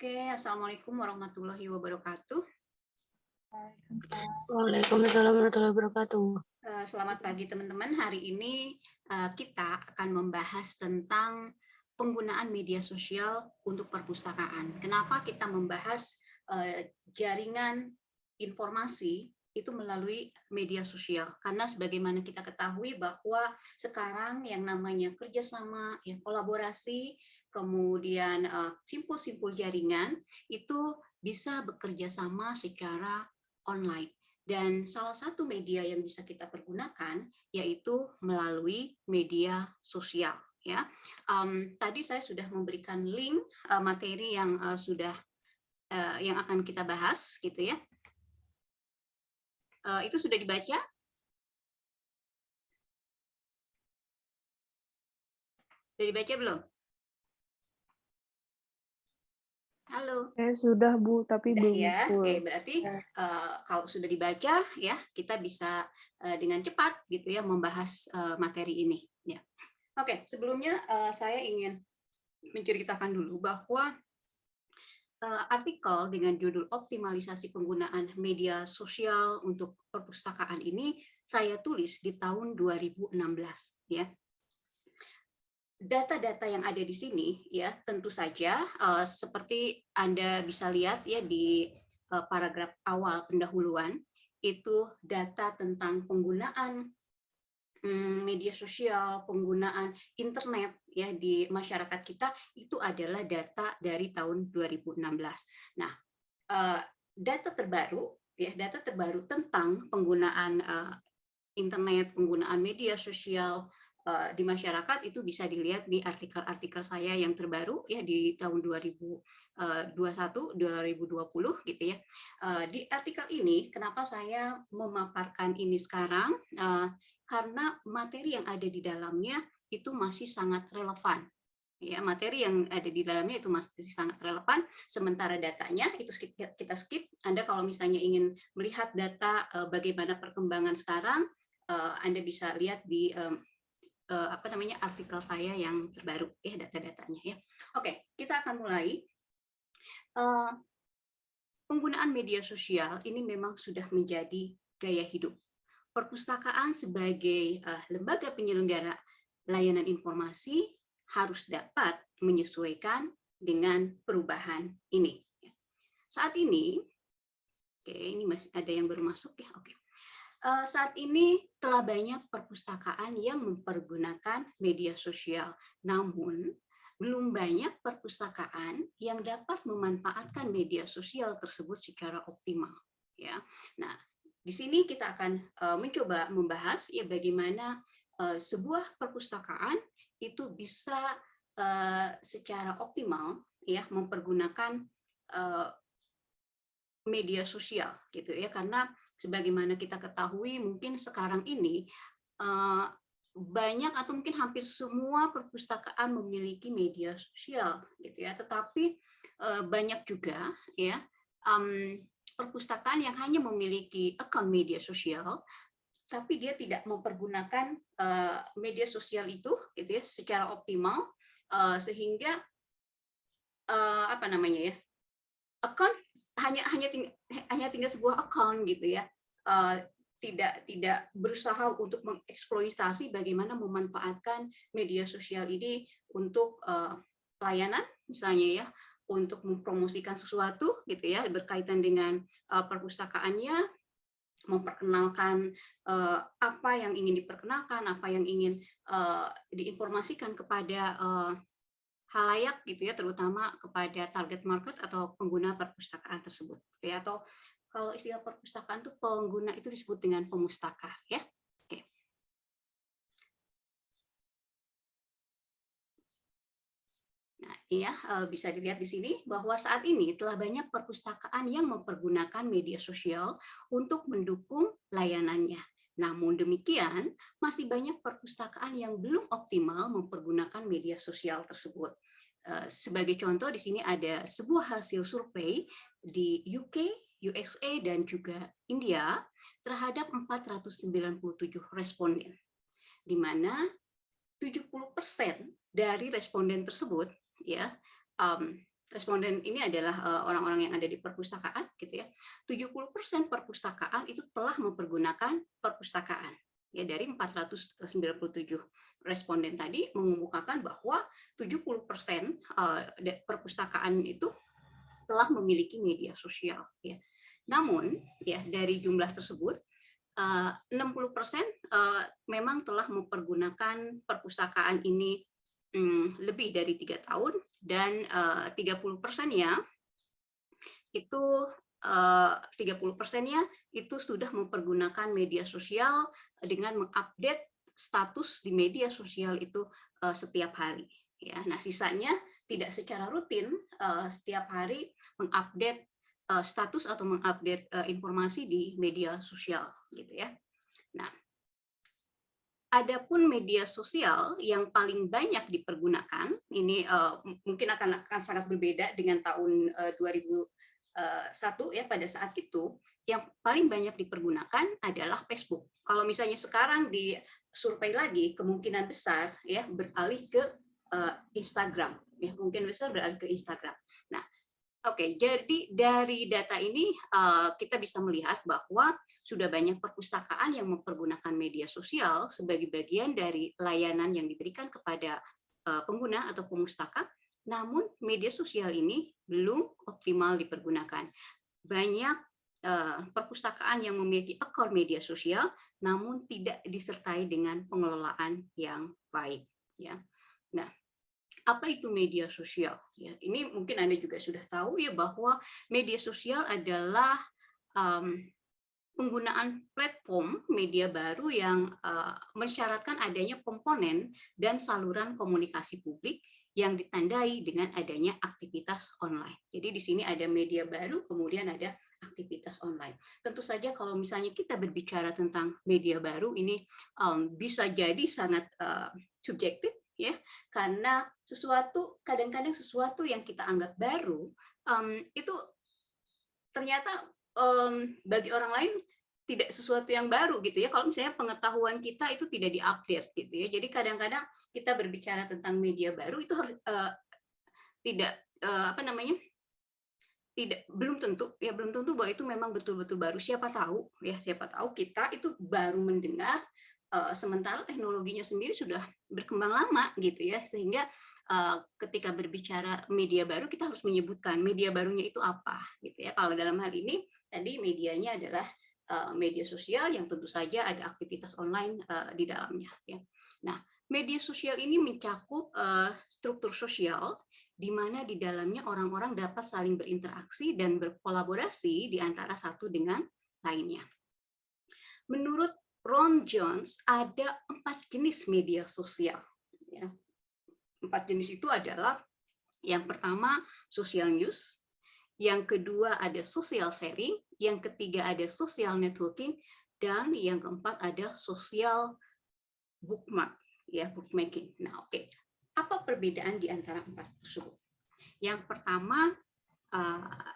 Oke, Assalamualaikum warahmatullahi wabarakatuh. Waalaikumsalam warahmatullahi wabarakatuh. Selamat pagi teman-teman. Hari ini kita akan membahas tentang penggunaan media sosial untuk perpustakaan. Kenapa kita membahas jaringan informasi itu melalui media sosial? Karena sebagaimana kita ketahui bahwa sekarang yang namanya kerjasama, ya, kolaborasi, kemudian simpul-simpul jaringan itu bisa bekerja sama secara online. Dan salah satu media yang bisa kita pergunakan yaitu melalui media sosial. Ya, tadi saya sudah memberikan link materi yang yang akan kita bahas, gitu ya. Itu sudah dibaca? Sudah dibaca belum? Halo. Sudah Bu, tapi Sudah belum ya. full. Oke, berarti kalau sudah dibaca ya, kita bisa dengan cepat gitu ya membahas materi ini. Ya. Oke, sebelumnya saya ingin menceritakan dulu bahwa artikel dengan judul optimalisasi penggunaan media sosial untuk perpustakaan ini saya tulis di tahun 2016 ya. Data-data yang ada di sini ya tentu saja seperti Anda bisa lihat ya di paragraf awal pendahuluan itu data tentang penggunaan media sosial, penggunaan internet ya di masyarakat kita itu adalah data dari tahun 2016. Nah, data terbaru tentang penggunaan internet, penggunaan media sosial di masyarakat itu bisa dilihat di artikel-artikel saya yang terbaru ya di tahun 2021 2020 gitu ya. Di artikel ini kenapa saya memaparkan ini sekarang, karena materi yang ada di dalamnya itu masih sangat relevan. Ya, materi yang ada di dalamnya itu masih sangat relevan, sementara datanya itu kita skip. Anda kalau misalnya ingin melihat data bagaimana perkembangan sekarang, Anda bisa lihat di artikel saya yang terbaru ya, data-datanya ya. Oke, kita akan mulai. Penggunaan media sosial ini memang sudah menjadi gaya hidup. Perpustakaan sebagai lembaga penyelenggara layanan informasi harus dapat menyesuaikan dengan perubahan ini. Saat ini, oke, ini masih ada yang baru masuk ya, oke. Saat ini telah banyak perpustakaan yang mempergunakan media sosial, namun belum banyak perpustakaan yang dapat memanfaatkan media sosial tersebut secara optimal. Ya, nah di sini kita akan mencoba membahas ya bagaimana sebuah perpustakaan itu bisa secara optimal ya mempergunakan media sosial gitu ya, karena sebagaimana kita ketahui mungkin sekarang ini banyak atau mungkin hampir semua perpustakaan memiliki media sosial gitu ya, tetapi banyak juga ya perpustakaan yang hanya memiliki akun media sosial tapi dia tidak mempergunakan media sosial itu gitu ya secara optimal, sehingga apa namanya ya, account hanya tinggal sebuah account gitu ya, tidak berusaha untuk mengeksploitasi bagaimana memanfaatkan media sosial ini untuk pelayanan misalnya ya, untuk mempromosikan sesuatu gitu ya berkaitan dengan perpustakaannya, memperkenalkan apa yang ingin diperkenalkan, apa yang ingin diinformasikan kepada halayak gitu ya, terutama kepada target market atau pengguna perpustakaan tersebut ya, atau kalau istilah perpustakaan itu pengguna itu disebut dengan pemustaka ya. Oke. Nah, iya bisa dilihat di sini bahwa saat ini telah banyak perpustakaan yang mempergunakan media sosial untuk mendukung layanannya. Namun demikian, masih banyak perpustakaan yang belum optimal mempergunakan media sosial tersebut. Sebagai contoh di sini ada sebuah hasil survei di UK, USA, dan juga India terhadap 497 responden, di mana 70% dari responden tersebut ya responden ini adalah orang-orang yang ada di perpustakaan, gitu ya. 70% perpustakaan itu telah mempergunakan perpustakaan. Ya, dari 497 responden tadi mengemukakan bahwa 70% perpustakaan itu telah memiliki media sosial. Ya. Namun, ya dari jumlah tersebut 60% memang telah mempergunakan perpustakaan ini lebih dari 3 tahun, dan 30%-nya itu 30%-nya itu sudah mempergunakan media sosial dengan mengupdate status di media sosial itu setiap hari. Ya, nah sisanya tidak secara rutin setiap hari mengupdate status atau mengupdate informasi di media sosial, gitu ya. Nah, adapun media sosial yang paling banyak dipergunakan, ini mungkin akan sangat berbeda dengan tahun 2001 ya, pada saat itu yang paling banyak dipergunakan adalah Facebook. Kalau misalnya sekarang di survei lagi, kemungkinan besar ya beralih ke Instagram, ya mungkin besar beralih ke Instagram. Nah, oke, jadi dari data ini kita bisa melihat bahwa sudah banyak perpustakaan yang mempergunakan media sosial sebagai bagian dari layanan yang diberikan kepada pengguna atau pemustaka, namun media sosial ini belum optimal dipergunakan. Banyak perpustakaan yang memiliki akun media sosial, namun tidak disertai dengan pengelolaan yang baik. Ya. Nah, apa itu media sosial? Ya, ini mungkin Anda juga sudah tahu ya bahwa media sosial adalah penggunaan platform media baru yang mensyaratkan adanya komponen dan saluran komunikasi publik yang ditandai dengan adanya aktivitas online. Jadi di sini ada media baru, kemudian ada aktivitas online. Tentu saja kalau misalnya kita berbicara tentang media baru, ini bisa jadi sangat subjektif, ya, karena kadang-kadang sesuatu yang kita anggap baru itu ternyata bagi orang lain tidak sesuatu yang baru, gitu ya. Kalau misalnya pengetahuan kita itu tidak diupdate, gitu ya. Jadi kadang-kadang kita berbicara tentang media baru itu harus tidak apa namanya, belum tentu bahwa itu memang betul-betul baru. Siapa tahu kita itu baru mendengar, sementara teknologinya sendiri sudah berkembang lama, gitu ya, sehingga ketika berbicara media baru kita harus menyebutkan media barunya itu apa, gitu ya. Kalau dalam hal ini tadi medianya adalah media sosial yang tentu saja ada aktivitas online di dalamnya, ya. Nah, media sosial ini mencakup struktur sosial di mana di dalamnya orang-orang dapat saling berinteraksi dan berkolaborasi di antara satu dengan lainnya. Menurut Ron Jones, ada 4 jenis media sosial. Ya. 4 jenis itu adalah, yang pertama social news, yang kedua ada social sharing, yang ketiga ada social networking, dan yang keempat ada social bookmark, ya, bookmaking. Nah, oke. Apa perbedaan di antara 4 tersebut? Yang pertama,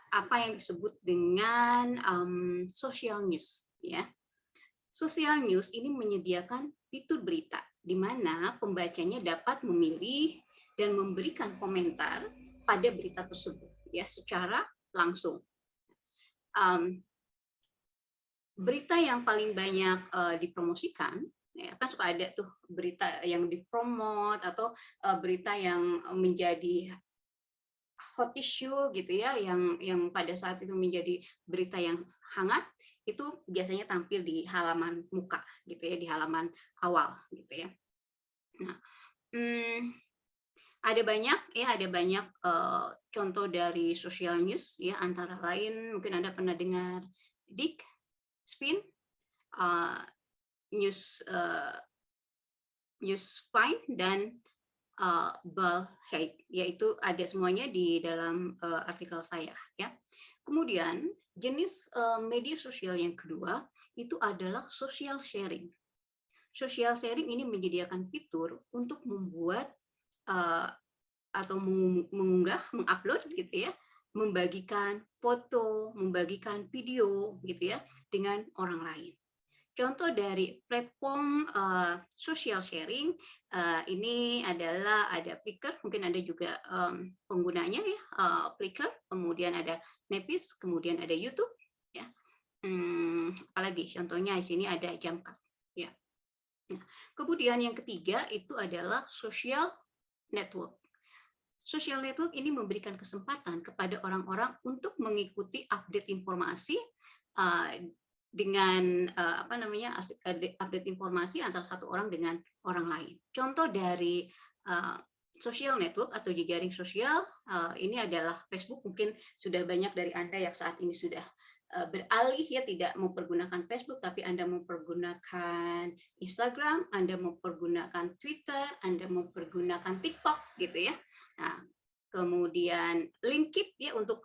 apa yang disebut dengan social news, ya. Social news ini menyediakan fitur berita di mana pembacanya dapat memilih dan memberikan komentar pada berita tersebut, ya, secara langsung. Berita yang paling banyak dipromosikan, ya, kan suka ada tuh berita yang dipromot atau berita yang menjadi hot issue, gitu ya, yang pada saat itu menjadi berita yang hangat, itu biasanya tampil di halaman muka, gitu ya, di halaman awal, gitu ya. Nah, ada banyak contoh dari social news, ya, antara lain mungkin Anda pernah dengar Dick, Spin, Newsfine, dan Bullhead, yaitu ada semuanya di dalam artikel saya, ya. Kemudian jenis media sosial yang kedua itu adalah social sharing. Social sharing ini menyediakan fitur untuk membuat atau mengunggah, mengupload, gitu ya, membagikan foto, membagikan video, gitu ya, dengan orang lain. Contoh dari platform social sharing ini adalah ada Flickr, mungkin Anda juga penggunanya ya, Flickr, kemudian ada Snappies, kemudian ada YouTube, ya. Apalagi contohnya di sini ada Jamkat, ya. Nah, kemudian yang ketiga itu adalah social network. Social network ini memberikan kesempatan kepada orang-orang untuk mengikuti update informasi dengan update informasi antara satu orang dengan orang lain. Contoh dari social network atau jejaring sosial ini adalah Facebook. Mungkin sudah banyak dari Anda yang saat ini sudah beralih ya, tidak mempergunakan Facebook tapi Anda mempergunakan Instagram, Anda mempergunakan Twitter, Anda mempergunakan TikTok gitu ya. Nah, kemudian LinkedIn ya untuk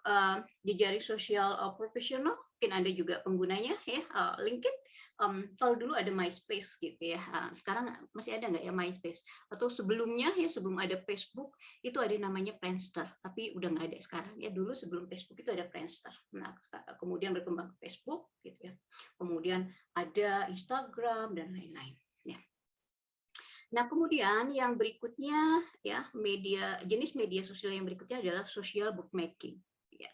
jejaring sosial profesional, mungkin Anda juga penggunanya ya, LinkedIn. Kalau dulu ada MySpace gitu ya, sekarang masih ada nggak ya MySpace? Atau sebelumnya ya, sebelum ada Facebook itu ada namanya Friendster, tapi udah nggak ada sekarang ya. Dulu sebelum Facebook itu ada Friendster. Nah, kemudian berkembang ke Facebook gitu ya. Kemudian ada Instagram dan lain-lain. Ya. Nah, kemudian yang berikutnya ya, jenis media sosial yang berikutnya adalah social bookmaking. Ya.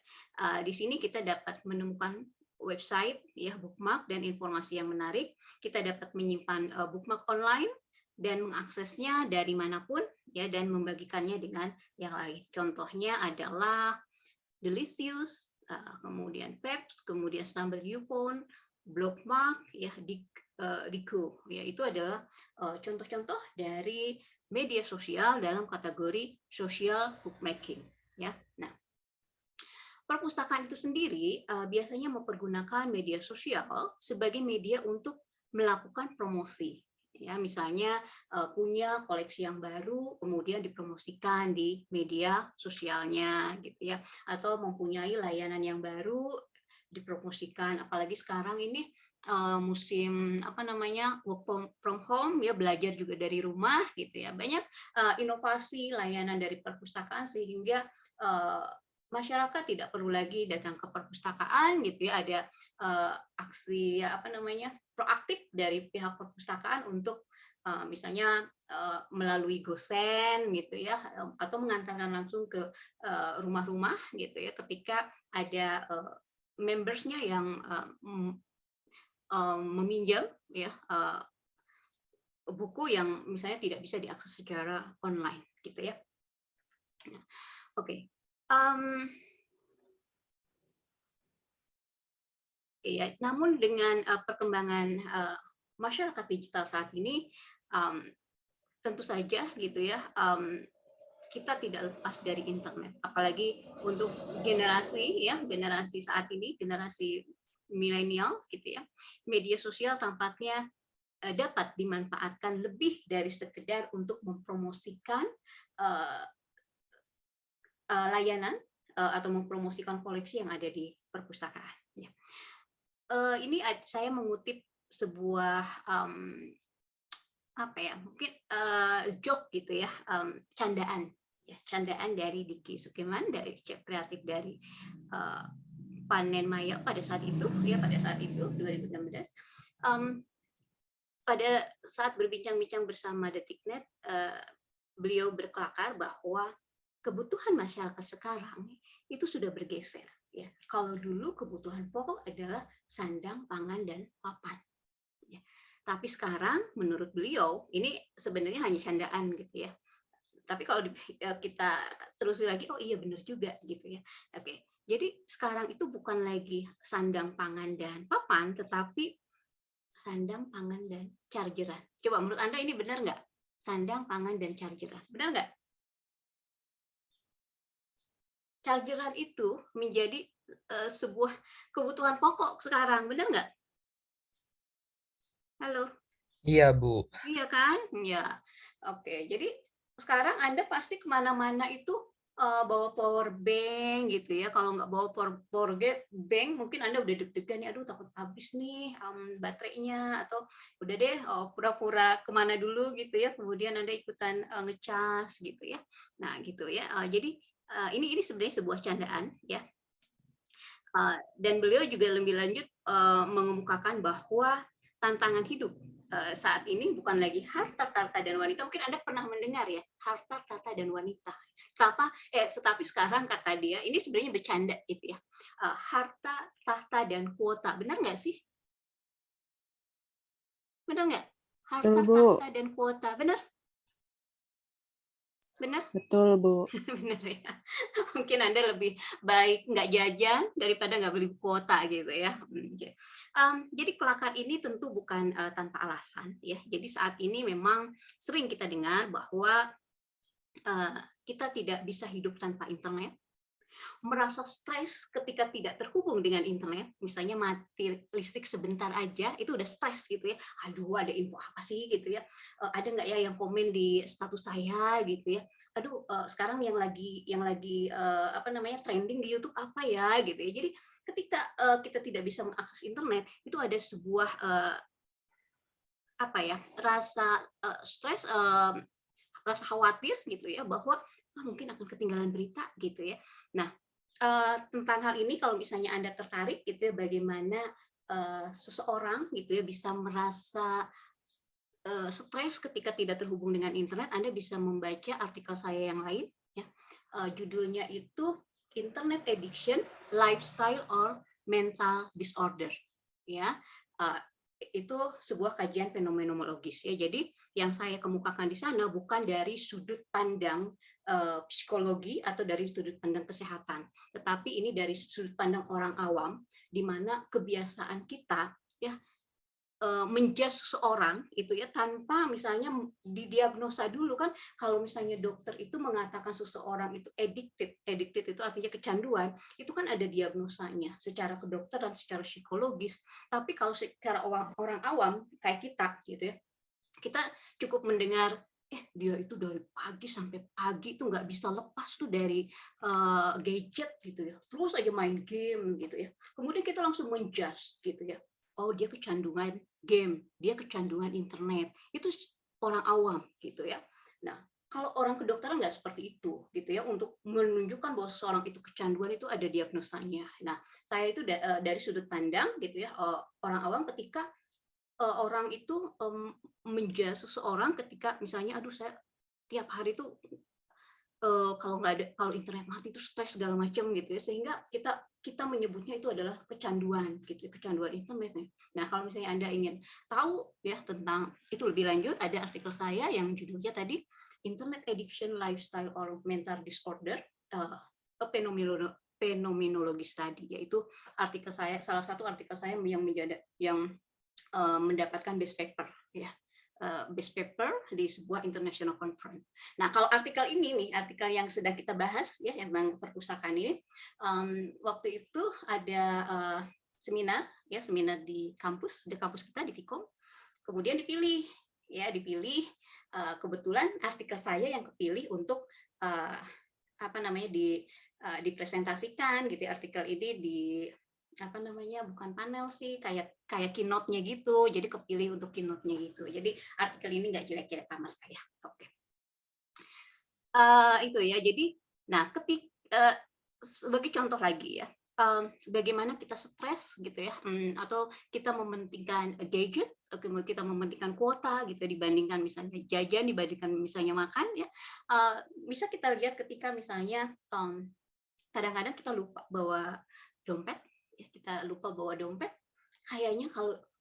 Di sini kita dapat menemukan website ya, bookmark dan informasi yang menarik. Kita dapat menyimpan bookmark online dan mengaksesnya dari manapun ya, dan membagikannya dengan yang lain. Contohnya adalah Delicious, kemudian Peps, kemudian Stumble Upon, Bookmark ya, Diku ya, itu adalah contoh-contoh dari media sosial dalam kategori social bookmaking ya. Nah, perpustakaan itu sendiri biasanya mempergunakan media sosial sebagai media untuk melakukan promosi ya, misalnya punya koleksi yang baru kemudian dipromosikan di media sosialnya gitu ya, atau mempunyai layanan yang baru dipromosikan, apalagi sekarang ini musim work from home ya, belajar juga dari rumah gitu ya, banyak inovasi layanan dari perpustakaan sehingga masyarakat tidak perlu lagi datang ke perpustakaan gitu ya, ada aksi proaktif dari pihak perpustakaan untuk misalnya melalui GoSend gitu ya, atau mengantarkan langsung ke rumah-rumah gitu ya, ketika ada membersnya yang meminjam ya buku yang misalnya tidak bisa diakses secara online gitu ya. Nah, oke. Ya, namun dengan perkembangan masyarakat digital saat ini, tentu saja gitu ya, kita tidak lepas dari internet, apalagi untuk generasi saat ini, generasi milenial gitu ya, media sosial tampaknya dapat dimanfaatkan lebih dari sekedar untuk mempromosikan layanan atau mempromosikan koleksi yang ada di perpustakaan. Ya. Ini saya mengutip sebuah mungkin joke gitu ya, candaan dari Diki Sukiman, dari chef kreatif dari Panen Maya pada saat itu 2016. Pada saat berbincang-bincang bersama Detiknet, beliau berkelakar bahwa kebutuhan masyarakat sekarang itu sudah bergeser ya. Kalau dulu kebutuhan pokok adalah sandang, pangan, dan papan ya. Tapi sekarang menurut beliau ini sebenarnya hanya candaan gitu ya. Tapi kalau kita telusuri lagi, oh iya benar juga gitu ya. Oke. Jadi sekarang itu bukan lagi sandang, pangan, dan papan, tetapi sandang, pangan, dan chargeran. Coba menurut Anda ini benar nggak? Sandang, pangan, dan chargeran. Benar nggak? Chargeran itu menjadi sebuah kebutuhan pokok sekarang, benar nggak? Halo? Iya, Bu. Iya kan? Ya. Oke, jadi sekarang Anda pasti kemana-mana itu bawa power bank gitu ya. Kalau nggak bawa power bank, mungkin Anda udah deg-degan nih, aduh takut habis nih baterainya, atau udah deh pura-pura kemana dulu gitu ya, kemudian Anda ikutan ngecas gitu ya. Nah gitu ya. Jadi ini sebenarnya sebuah candaan ya. Dan beliau juga lebih lanjut mengemukakan bahwa tantangan hidup saat ini bukan lagi harta, tahta, dan wanita. Mungkin Anda pernah mendengar ya, harta, tahta, dan wanita. Tetapi sekarang kata dia, ini sebenarnya bercanda gitu ya. Harta, tahta, dan kuota. Benar nggak sih? Benar nggak? Harta, Betul, Bu. tahta, dan kuota. Benar? Benar? Betul, Bu. Benar ya. Mungkin Anda lebih baik nggak jajan daripada nggak beli kuota gitu ya. Jadi kelakar ini tentu bukan tanpa alasan ya. Jadi saat ini memang sering kita dengar bahwa kita tidak bisa hidup tanpa internet, merasa stres ketika tidak terhubung dengan internet, misalnya mati listrik sebentar aja, itu udah stres gitu ya. Aduh, ada info apa sih gitu ya? Ada nggak ya yang komen di status saya gitu ya? Aduh, sekarang yang lagi apa namanya trending di YouTube apa ya gitu ya. Jadi ketika kita tidak bisa mengakses internet, itu ada sebuah apa ya rasa stres, rasa khawatir gitu ya bahwa mungkin akan ketinggalan berita gitu ya. Nah, tentang hal ini kalau misalnya Anda tertarik gitu ya bagaimana seseorang gitu ya bisa merasa stres ketika tidak terhubung dengan internet, Anda bisa membaca artikel saya yang lain ya. Judulnya itu Internet Addiction, Lifestyle or Mental Disorder ya. Itu sebuah kajian fenomenologis ya. Jadi yang saya kemukakan di sana bukan dari sudut pandang psikologi atau dari sudut pandang kesehatan, tetapi ini dari sudut pandang orang awam, di mana kebiasaan kita ya menjudge seseorang itu ya tanpa misalnya didiagnosa dulu kan. Kalau misalnya dokter itu mengatakan seseorang itu addicted itu artinya kecanduan, itu kan ada diagnosanya secara kedokteran, secara psikologis. Tapi kalau secara orang awam kayak kita gitu ya, kita cukup mendengar dia itu dari pagi sampai pagi itu nggak bisa lepas tuh dari gadget gitu ya, terus aja main game gitu ya. Kemudian kita langsung menjudge gitu ya, oh dia kecanduan game, dia kecanduan internet. Itu orang awam gitu ya. Nah, kalau orang kedokteran nggak seperti itu gitu ya, untuk menunjukkan bahwa seseorang itu kecanduan itu ada diagnosanya. Nah, saya itu dari sudut pandang gitu ya, orang awam ketika orang itu menjudge seseorang ketika misalnya, aduh saya tiap hari itu kalau nggak ada, kalau internet mati itu stres segala macam gitu ya, sehingga kita menyebutnya itu adalah kecanduan gitu, kecanduan internet nih. Nah, kalau misalnya Anda ingin tahu ya tentang itu lebih lanjut, ada artikel saya yang judulnya tadi Internet Addiction, Lifestyle or Mental Disorder, a Phenomenology Study, yaitu artikel saya, salah satu artikel saya yang mendapatkan best paper ya, best paper di sebuah international conference. Nah, kalau artikel ini nih, artikel yang sedang kita bahas ya tentang perpustakaan ini, waktu itu ada seminar ya, seminar di kampus kita di Vkom. Kemudian dipilih kebetulan artikel saya yang kepilih untuk apa namanya dipresentasikan gitu ya, artikel ini di apa namanya, bukan panel sih, kayak keynote-nya gitu, jadi kepilih untuk keynote-nya gitu. Jadi artikel ini nggak jelek-jelek amat saya. Oke. Itu ya, jadi nah sebagai contoh lagi ya, bagaimana kita stres gitu ya, atau kita mementingkan gadget, kita mementingkan kuota gitu dibandingkan misalnya jajan, dibandingkan misalnya makan ya. Bisa kita lihat ketika misalnya kadang-kadang kita lupa bawa dompet, ya, kita lupa bawa dompet, kayaknya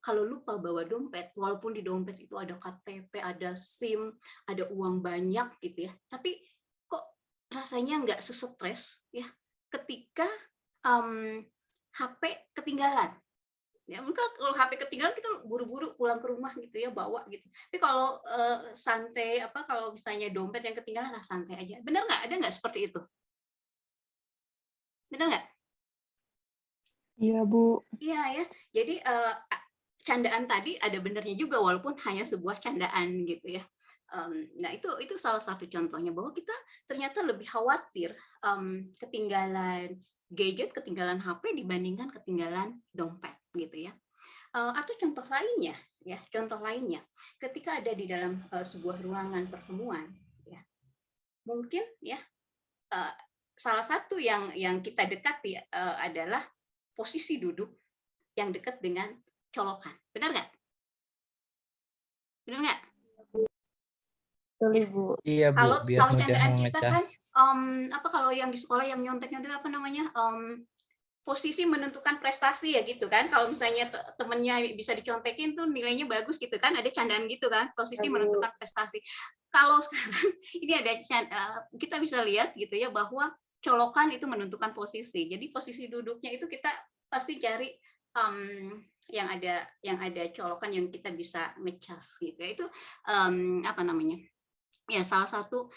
kalau lupa bawa dompet, walaupun di dompet itu ada KTP, ada SIM, ada uang banyak gitu ya, tapi kok rasanya nggak sesetres ya ketika HP ketinggalan. Ya, mungkin kalau HP ketinggalan kita buru-buru pulang ke rumah gitu ya, bawa gitu. Tapi kalau santai kalau misalnya dompet yang ketinggalan, santai aja. Benar nggak? Ada nggak seperti itu? Benar nggak? Iya, Bu. Iya ya, jadi candaan tadi ada benernya juga walaupun hanya sebuah candaan gitu ya. Nah itu salah satu contohnya bahwa kita ternyata lebih khawatir ketinggalan gadget, ketinggalan HP dibandingkan ketinggalan dompet gitu ya. Atau contoh lainnya, ketika ada di dalam sebuah ruangan pertemuan, ya, mungkin ya salah satu yang kita dekati adalah posisi duduk yang dekat dengan colokan. Benar nggak? Benar nggak? Betul, Ibu. Iya Bu, Kalau biar mudah candaan kita memecah. kan apa kalau yang di sekolah yang nyontek-nyontek apa namanya posisi menentukan prestasi ya gitu kan. Kalau misalnya temennya bisa dicontekin tuh nilainya bagus gitu kan, ada candaan gitu kan, posisi menentukan prestasi. Kalau sekarang ini ada kita bisa lihat gitu ya bahwa colokan itu menentukan posisi. Jadi posisi duduknya itu kita pasti cari yang ada colokan yang kita bisa ngecas gitu ya. Itu apa namanya? Ya salah satu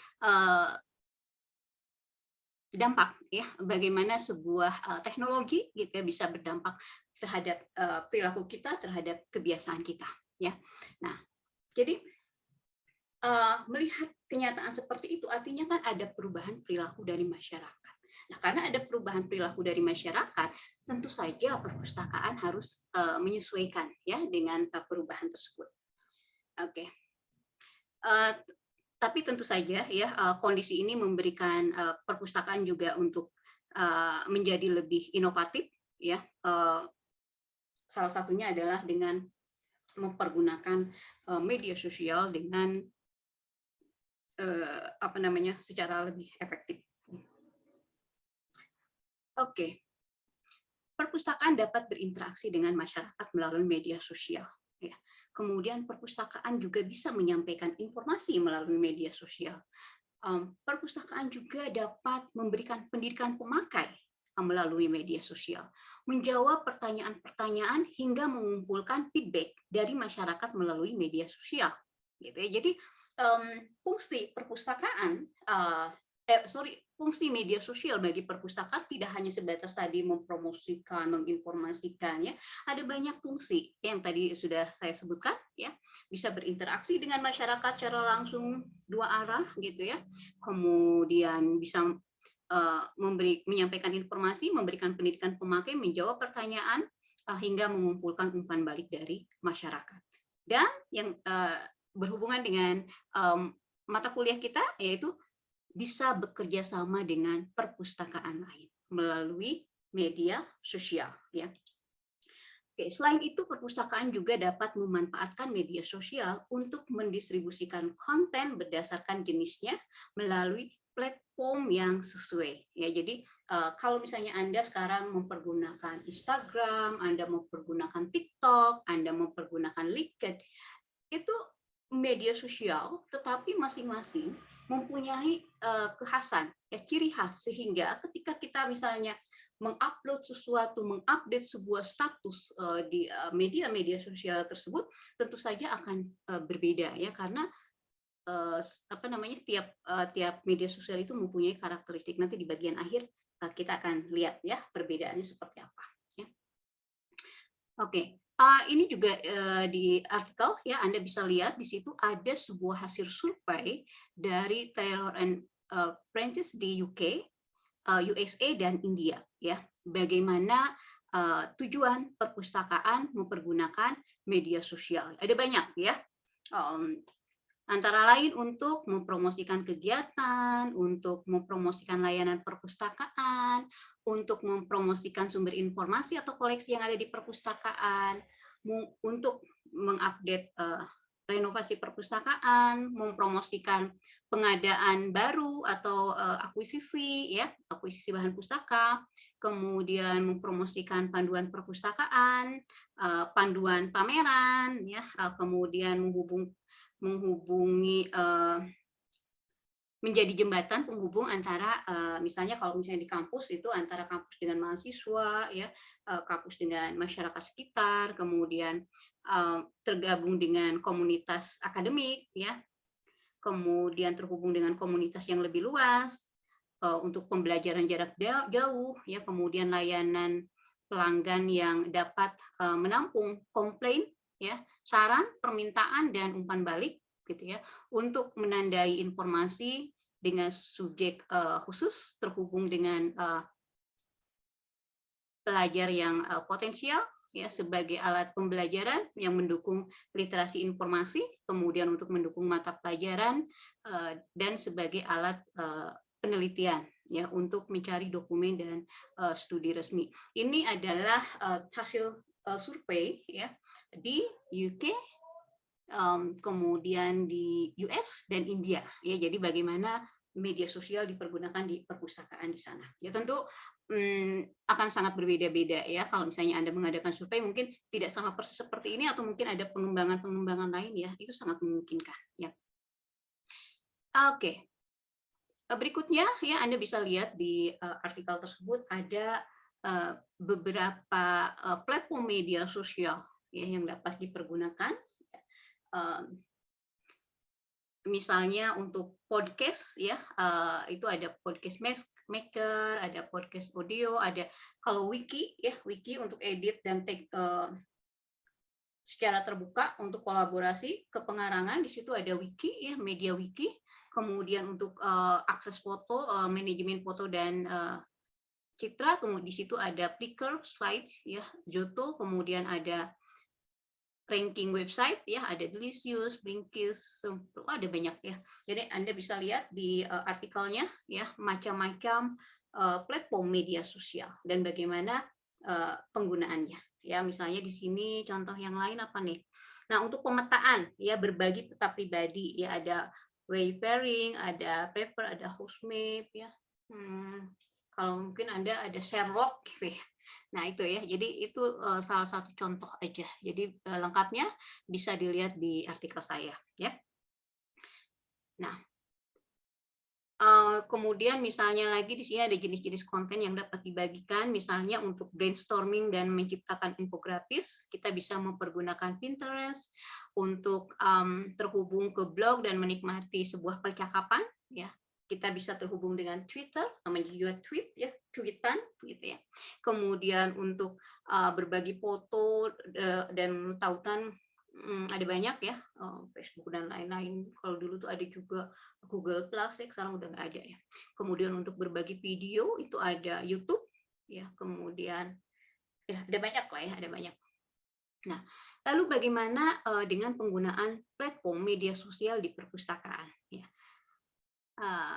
dampak ya bagaimana sebuah teknologi gitu ya bisa berdampak terhadap perilaku kita, terhadap kebiasaan kita ya. Nah, jadi melihat kenyataan seperti itu artinya kan ada perubahan perilaku dari masyarakat. Nah, karena ada perubahan perilaku dari masyarakat, tentu saja perpustakaan harus menyesuaikan ya dengan perubahan tersebut. Oke. Tapi tentu saja ya kondisi ini memberikan perpustakaan juga untuk menjadi lebih inovatif ya. Salah satunya adalah dengan mempergunakan media sosial dengan apa namanya secara lebih efektif. Oke. Perpustakaan dapat berinteraksi dengan masyarakat melalui media sosial. Ya. Kemudian perpustakaan juga bisa menyampaikan informasi melalui media sosial. Perpustakaan juga dapat memberikan pendidikan pemakai melalui media sosial, menjawab pertanyaan-pertanyaan hingga mengumpulkan feedback dari masyarakat melalui media sosial. Gitu ya. Jadi fungsi perpustakaan fungsi media sosial bagi perpustakaan tidak hanya sebatas tadi mempromosikan, menginformasikan ya. Ada banyak fungsi yang tadi sudah saya sebutkan ya. Bisa berinteraksi dengan masyarakat secara langsung dua arah gitu ya. Kemudian bisa menyampaikan informasi, memberikan pendidikan pemakai, menjawab pertanyaan hingga mengumpulkan umpan balik dari masyarakat. Dan yang berhubungan dengan mata kuliah kita yaitu bisa bekerja sama dengan perpustakaan lain melalui media sosial ya. Oke, selain itu perpustakaan juga dapat memanfaatkan media sosial untuk mendistribusikan konten berdasarkan jenisnya melalui platform yang sesuai ya. Jadi kalau misalnya Anda sekarang mempergunakan Instagram, Anda mempergunakan TikTok, Anda mempergunakan LinkedIn, itu media sosial tetapi masing-masing mempunyai kekhasan, ya, ciri khas sehingga ketika kita misalnya mengupload sesuatu, mengupdate sebuah status di media-media sosial tersebut, tentu saja akan berbeda ya karena apa namanya tiap media sosial itu mempunyai karakteristik. Nanti di bagian akhir kita akan lihat ya perbedaannya seperti apa. Ya. Oke. Ini juga di artikel ya Anda bisa lihat di situ ada sebuah hasil survei dari Taylor and Francis di UK, USA dan India ya. Bagaimana tujuan perpustakaan mempergunakan media sosial. Ada banyak ya. Antara lain untuk mempromosikan kegiatan, untuk mempromosikan layanan perpustakaan, untuk mempromosikan sumber informasi atau koleksi yang ada di perpustakaan, untuk mengupdate renovasi perpustakaan, mempromosikan pengadaan baru atau akuisisi bahan pustaka, kemudian mempromosikan panduan perpustakaan, panduan pameran, ya, kemudian menghubungi menjadi jembatan penghubung antara misalnya kalau misalnya di kampus itu antara kampus dengan mahasiswa ya, kampus dengan masyarakat sekitar, kemudian tergabung dengan komunitas akademik ya, kemudian terhubung dengan komunitas yang lebih luas untuk pembelajaran jarak jauh ya, kemudian layanan pelanggan yang dapat menampung komplain ya, saran, permintaan dan umpan balik gitu ya, untuk menandai informasi dengan subjek khusus terhubung dengan pelajar yang potensial ya sebagai alat pembelajaran yang mendukung literasi informasi, kemudian untuk mendukung mata pelajaran dan sebagai alat penelitian ya untuk mencari dokumen dan studi resmi. Ini adalah hasil survei ya di UK, kemudian di US dan India. Ya, jadi bagaimana media sosial dipergunakan di perpustakaan di sana. Ya tentu akan sangat berbeda-beda ya. Kalau misalnya Anda mengadakan survei mungkin tidak sama persis seperti ini atau mungkin ada pengembangan-pengembangan lain ya. Itu sangat memungkinkan ya. Oke. Berikutnya ya Anda bisa lihat di artikel tersebut ada beberapa platform media sosial ya yang dapat dipergunakan. Misalnya untuk podcast ya, itu ada podcast maker, ada podcast audio, ada kalau wiki ya, wiki untuk edit dan take secara terbuka untuk kolaborasi ke pengarangan, di situ ada wiki ya, media wiki. Kemudian untuk akses foto, manajemen foto dan citra, kemudian di situ ada Flickr, Slides ya, Joto, kemudian ada ranking website ya, ada Delicious, Blinkist, ada banyak ya. Jadi Anda bisa lihat di artikelnya ya, macam-macam platform media sosial dan bagaimana penggunaannya. Ya, misalnya di sini contoh yang lain apa nih? Nah, untuk pemetaan ya, berbagi peta pribadi ya, ada Wayfaring, ada Paper, ada Hostmap ya. Kalau mungkin Anda ada Sherlock gitu ya. Nah, itu ya. Jadi itu salah satu contoh aja. Jadi lengkapnya bisa dilihat di artikel saya ya. Nah, kemudian misalnya lagi di sini ada jenis-jenis konten yang dapat dibagikan, misalnya untuk brainstorming dan menciptakan infografis, kita bisa mempergunakan Pinterest untuk terhubung ke blog dan menikmati sebuah percakapan ya. Kita bisa terhubung dengan Twitter, namanya juga tweet ya, tweetan gitu ya. Kemudian untuk berbagi foto dan tautan ada banyak ya, Facebook dan lain-lain. Kalau dulu tuh ada juga Google Plus ya, sekarang udah nggak ada ya. Kemudian untuk berbagi video itu ada YouTube ya, kemudian ya ada banyak lah ya, ada banyak. Nah, lalu bagaimana dengan penggunaan platform media sosial di perpustakaan ya?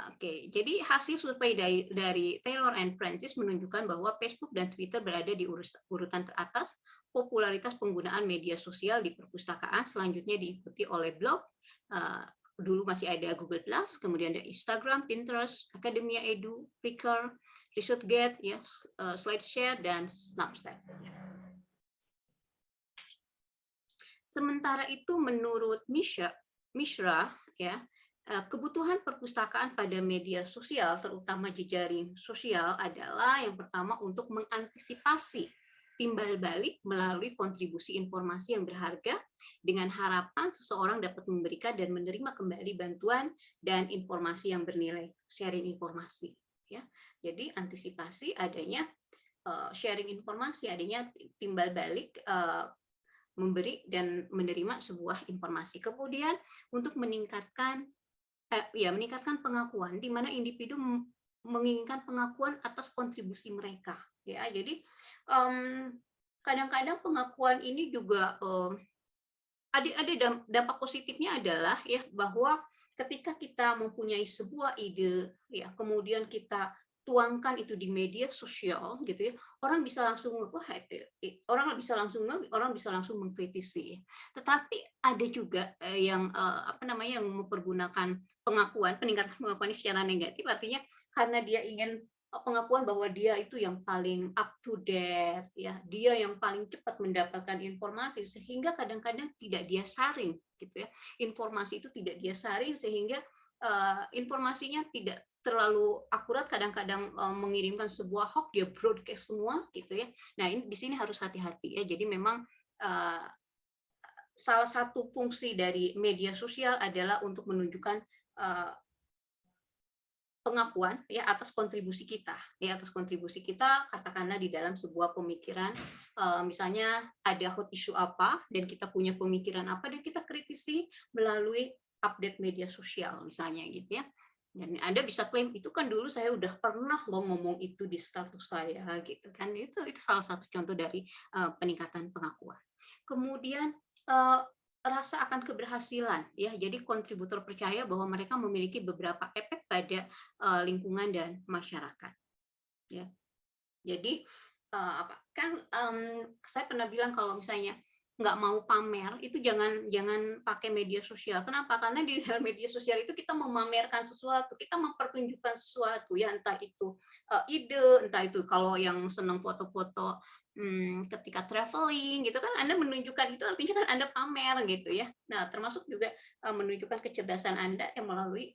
Oke, jadi hasil survei dari Taylor and Francis menunjukkan bahwa Facebook dan Twitter berada di urutan teratas popularitas penggunaan media sosial di perpustakaan, selanjutnya diikuti oleh blog, dulu masih ada Google Plus, kemudian ada Instagram, Pinterest, Academia Edu, Flickr, ResearchGate, ya, SlideShare, dan Snapchat. Sementara itu menurut Mishra ya, kebutuhan perpustakaan pada media sosial, terutama jejaring sosial, adalah yang pertama untuk mengantisipasi timbal balik melalui kontribusi informasi yang berharga dengan harapan seseorang dapat memberikan dan menerima kembali bantuan dan informasi yang bernilai, sharing informasi. Ya, jadi antisipasi adanya sharing informasi, adanya timbal balik memberi dan menerima sebuah informasi. Kemudian untuk meningkatkan pengakuan, di mana individu menginginkan pengakuan atas kontribusi mereka. Ya, jadi kadang-kadang pengakuan ini juga ada dampak positifnya adalah ya bahwa ketika kita mempunyai sebuah ide, ya kemudian kita tuangkan itu di media sosial gitu ya, orang bisa langsung orang bisa langsung mengkritisi. Tetapi ada juga yang yang mempergunakan peningkatan pengakuan secara negatif, artinya karena dia ingin pengakuan bahwa dia itu yang paling up to date ya, dia yang paling cepat mendapatkan informasi, sehingga kadang-kadang tidak dia saring gitu ya. Informasi itu tidak dia saring sehingga informasinya tidak terlalu akurat, kadang-kadang mengirimkan sebuah hoax, dia broadcast semua gitu ya. Nah, ini di sini harus hati-hati ya. Jadi memang salah satu fungsi dari media sosial adalah untuk menunjukkan pengakuan ya atas kontribusi kita, katakanlah di dalam sebuah pemikiran, misalnya ada hot issue apa dan kita punya pemikiran apa dan kita kritisi melalui update media sosial misalnya gitu ya. Dan Anda bisa klaim itu kan dulu saya udah pernah loh ngomong itu di status saya gitu kan. Itu salah satu contoh dari peningkatan pengakuan. Kemudian rasa akan keberhasilan ya, jadi kontributor percaya bahwa mereka memiliki beberapa efek pada lingkungan dan masyarakat ya. Jadi saya pernah bilang kalau misalnya nggak mau pamer, itu jangan jangan pakai media sosial. Kenapa? Karena di dalam media sosial itu kita memamerkan sesuatu, kita mempertunjukkan sesuatu ya, entah itu ide, entah itu kalau yang senang foto-foto ketika traveling gitu kan, Anda menunjukkan itu artinya kan Anda pamer gitu ya. Nah, termasuk juga menunjukkan kecerdasan Anda yang melalui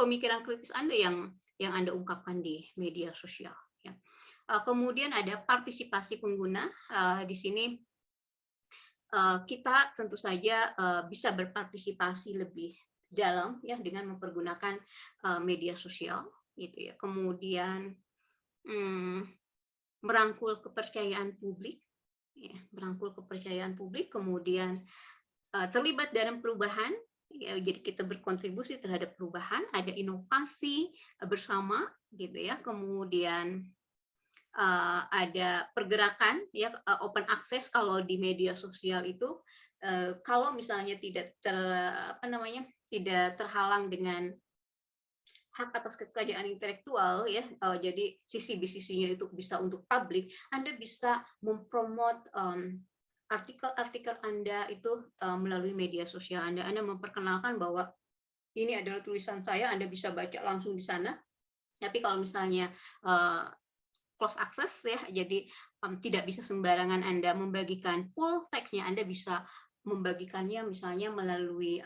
pemikiran kritis Anda yang Anda ungkapkan di media sosial. Ya. Kemudian ada partisipasi pengguna. Di sini kita tentu saja bisa berpartisipasi lebih dalam ya dengan mempergunakan media sosial gitu ya. Kemudian merangkul kepercayaan publik, ya, merangkul kepercayaan publik, kemudian terlibat dalam perubahan. Ya, jadi kita berkontribusi terhadap perubahan, ada inovasi bersama gitu ya. Kemudian ada pergerakan ya, open access kalau di media sosial itu kalau misalnya tidak terhalang dengan hak atas kekayaan intelektual ya, jadi sisi bisnisnya itu bisa untuk publik, Anda bisa mempromot artikel-artikel Anda itu melalui media sosial Anda memperkenalkan bahwa ini adalah tulisan saya, Anda bisa baca langsung di sana. Tapi kalau misalnya close access ya, jadi tidak bisa sembarangan Anda membagikan full text-nya, Anda bisa membagikannya misalnya melalui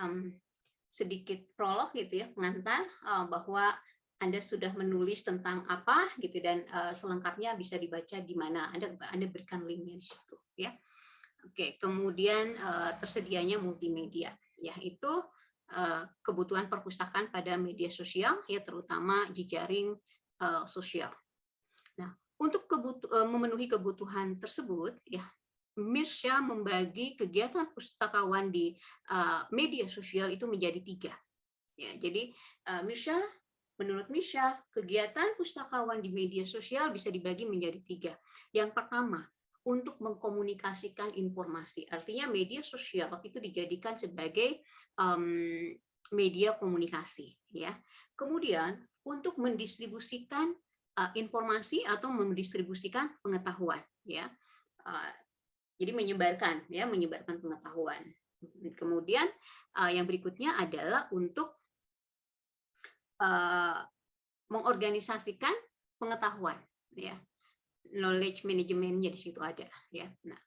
sedikit prolog gitu ya, pengantar bahwa Anda sudah menulis tentang apa gitu dan selengkapnya bisa dibaca di mana. Anda berikan linknya di situ ya. Oke, kemudian tersedianya multimedia ya, itu kebutuhan perpustakaan pada media sosial ya, terutama jejaring sosial. Nah, untuk memenuhi kebutuhan tersebut ya, Mirsya membagi kegiatan pustakawan di media sosial itu menjadi 3. Ya, jadi menurut Mirsya, kegiatan pustakawan di media sosial bisa dibagi menjadi 3. Yang pertama, untuk mengkomunikasikan informasi. Artinya media sosial itu dijadikan sebagai media komunikasi. Ya. Kemudian untuk mendistribusikan informasi atau mendistribusikan pengetahuan. Ya. Jadi menyebarkan pengetahuan. Kemudian yang berikutnya adalah untuk mengorganisasikan pengetahuan, ya, knowledge managementnya di situ ada, ya. Nah,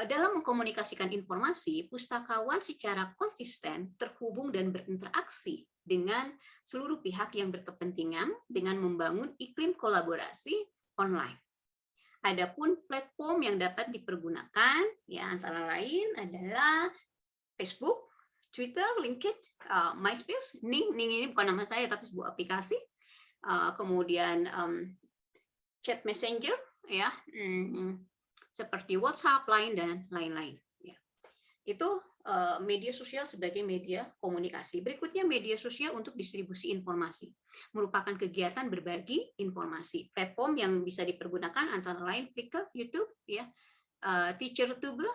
dalam mengkomunikasikan informasi, pustakawan secara konsisten terhubung dan berinteraksi dengan seluruh pihak yang berkepentingan dengan membangun iklim kolaborasi online. Adapun platform yang dapat dipergunakan ya antara lain adalah Facebook, Twitter, LinkedIn, MySpace, Ning ini bukan nama saya tapi sebuah aplikasi. Kemudian chat messenger ya, seperti WhatsApp, Line dan lain-lain. Ya. Itu media sosial sebagai media komunikasi. Berikutnya media sosial untuk distribusi informasi. Merupakan kegiatan berbagi informasi. Platform yang bisa dipergunakan antara lain Flickr, YouTube, ya, TeacherTube.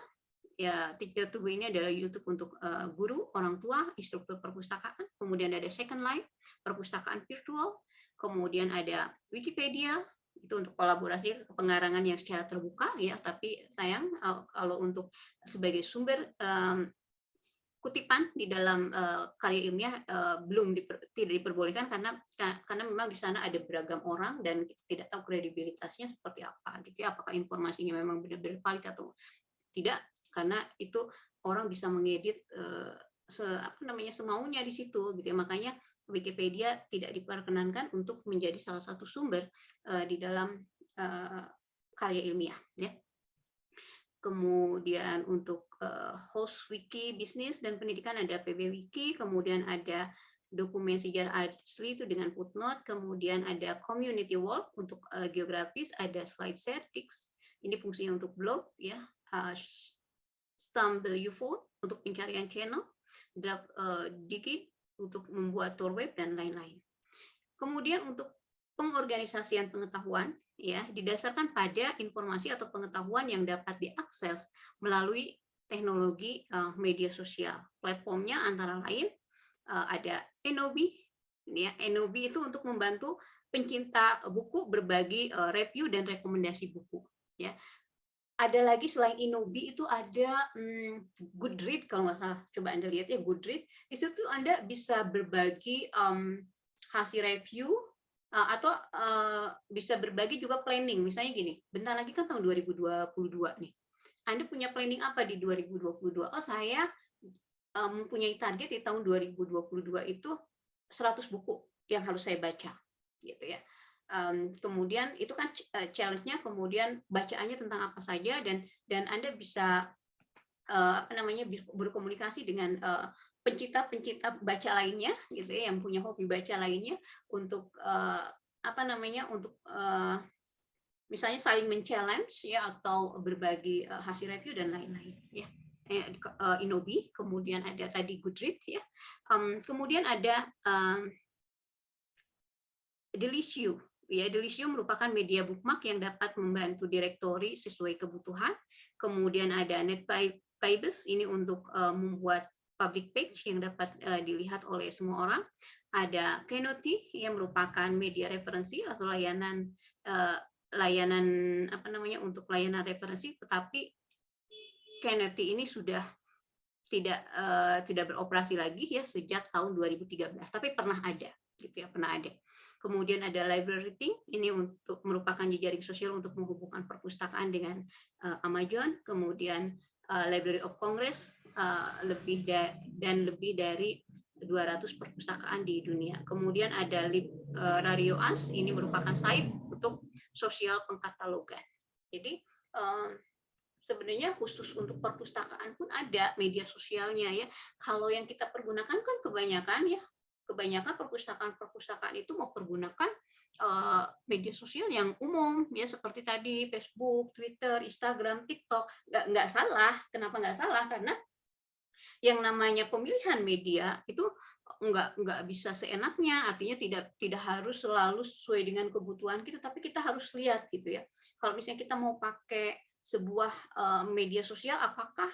Ya, TeacherTube ini adalah YouTube untuk guru, orang tua, instruktur perpustakaan. Kemudian ada Second Life, perpustakaan virtual. Kemudian ada Wikipedia, itu untuk kolaborasi pengarangan yang secara terbuka ya, tapi sayang kalau untuk sebagai sumber kutipan di dalam karya ilmiah tidak diperbolehkan karena memang di sana ada beragam orang dan kita tidak tahu kredibilitasnya seperti apa gitu ya, apakah informasinya memang benar-benar valid atau tidak, karena itu orang bisa mengedit semaunya di situ gitu ya. Makanya Wikipedia tidak diperkenankan untuk menjadi salah satu sumber di dalam karya ilmiah ya. Kemudian untuk host wiki bisnis dan pendidikan ada PB Wiki, kemudian ada dokumen sejarah asli itu dengan footnote, kemudian ada community wall untuk geografis, ada slide statistics, ini fungsinya untuk blog ya, Stumble UFO untuk pencarian channel, Digit untuk membuat tour web dan lain-lain. Kemudian untuk pengorganisasian pengetahuan ya didasarkan pada informasi atau pengetahuan yang dapat diakses melalui teknologi media sosial. Platformnya antara lain ada Enobi ya. Enobi itu untuk membantu pencinta buku berbagi review dan rekomendasi buku ya. ada lagi selain Inobi itu ada Goodreads kalau nggak salah. Coba Anda lihat ya Goodreads. Di situ Anda bisa berbagi hasil review atau bisa berbagi juga planning. Misalnya gini, bentar lagi kan tahun 2022 nih. Anda punya planning apa di 2022? Oh, saya mempunyai target di tahun 2022 itu 100 buku yang harus saya baca, gitu ya. Kemudian itu kan challenge-nya, kemudian bacaannya tentang apa saja, dan Anda bisa berkomunikasi dengan pencinta baca lainnya, gitu ya, yang punya hobi baca lainnya, untuk untuk misalnya saling men-challenge ya, atau berbagi hasil review dan lain-lain ya. Inobi, kemudian ada tadi Goodreads ya, kemudian ada Delicious. Ya, Delicious merupakan media bookmark yang dapat membantu direktori sesuai kebutuhan. Kemudian ada NetPages, ini untuk membuat public page yang dapat dilihat oleh semua orang. Ada Keynote yang merupakan media referensi atau layanan untuk layanan referensi, tetapi Keynote ini sudah tidak beroperasi lagi ya sejak tahun 2013, tapi pernah ada gitu ya, pernah ada. Kemudian ada Library, ini untuk merupakan jejaring sosial untuk menghubungkan perpustakaan dengan Amazon. Kemudian Library of Congress, lebih dari 200 perpustakaan di dunia. Kemudian ada Radio Us, ini merupakan site untuk sosial pengkatalogan. Jadi sebenarnya khusus untuk perpustakaan pun ada media sosialnya ya. Kalau yang kita pergunakan kan kebanyakan perpustakaan itu mempergunakan media sosial yang umum ya, seperti tadi Facebook, Twitter, Instagram, TikTok. Nggak salah. Kenapa nggak salah? Karena yang namanya pemilihan media itu nggak bisa seenaknya, artinya tidak harus selalu sesuai dengan kebutuhan kita, tapi kita harus lihat gitu ya. Kalau misalnya kita mau pakai sebuah media sosial, apakah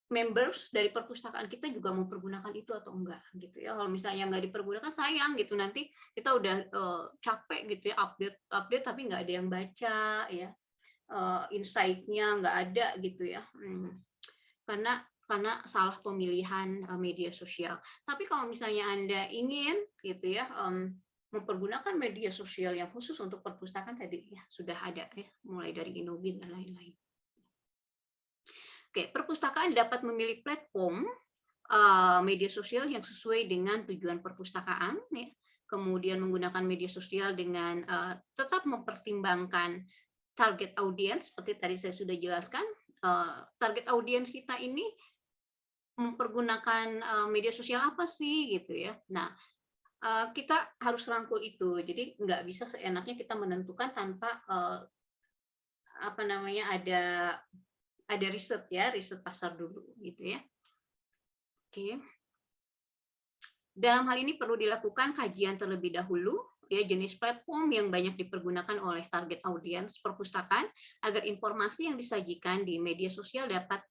members dari perpustakaan kita juga mempergunakan itu atau enggak gitu ya. Kalau misalnya nggak dipergunakan, sayang gitu, nanti kita udah capek gitu ya, update tapi nggak ada yang baca ya, insight-nya nggak ada gitu ya, karena salah pemilihan media sosial. Tapi kalau misalnya Anda ingin gitu ya mempergunakan media sosial yang khusus untuk perpustakaan, tadi ya sudah ada ya, mulai dari Inobi dan lain-lain. Oke, perpustakaan dapat memilih platform media sosial yang sesuai dengan tujuan perpustakaan ya. Kemudian menggunakan media sosial dengan tetap mempertimbangkan target audiens, seperti tadi saya sudah jelaskan. Target audiens kita ini mempergunakan media sosial apa sih gitu ya. Nah, kita harus rangkul itu. Jadi nggak bisa seenaknya kita menentukan tanpa ada riset pasar dulu gitu ya. Oke. Dalam hal ini perlu dilakukan kajian terlebih dahulu ya, jenis platform yang banyak dipergunakan oleh target audiens perpustakaan, agar informasi yang disajikan di media sosial dapat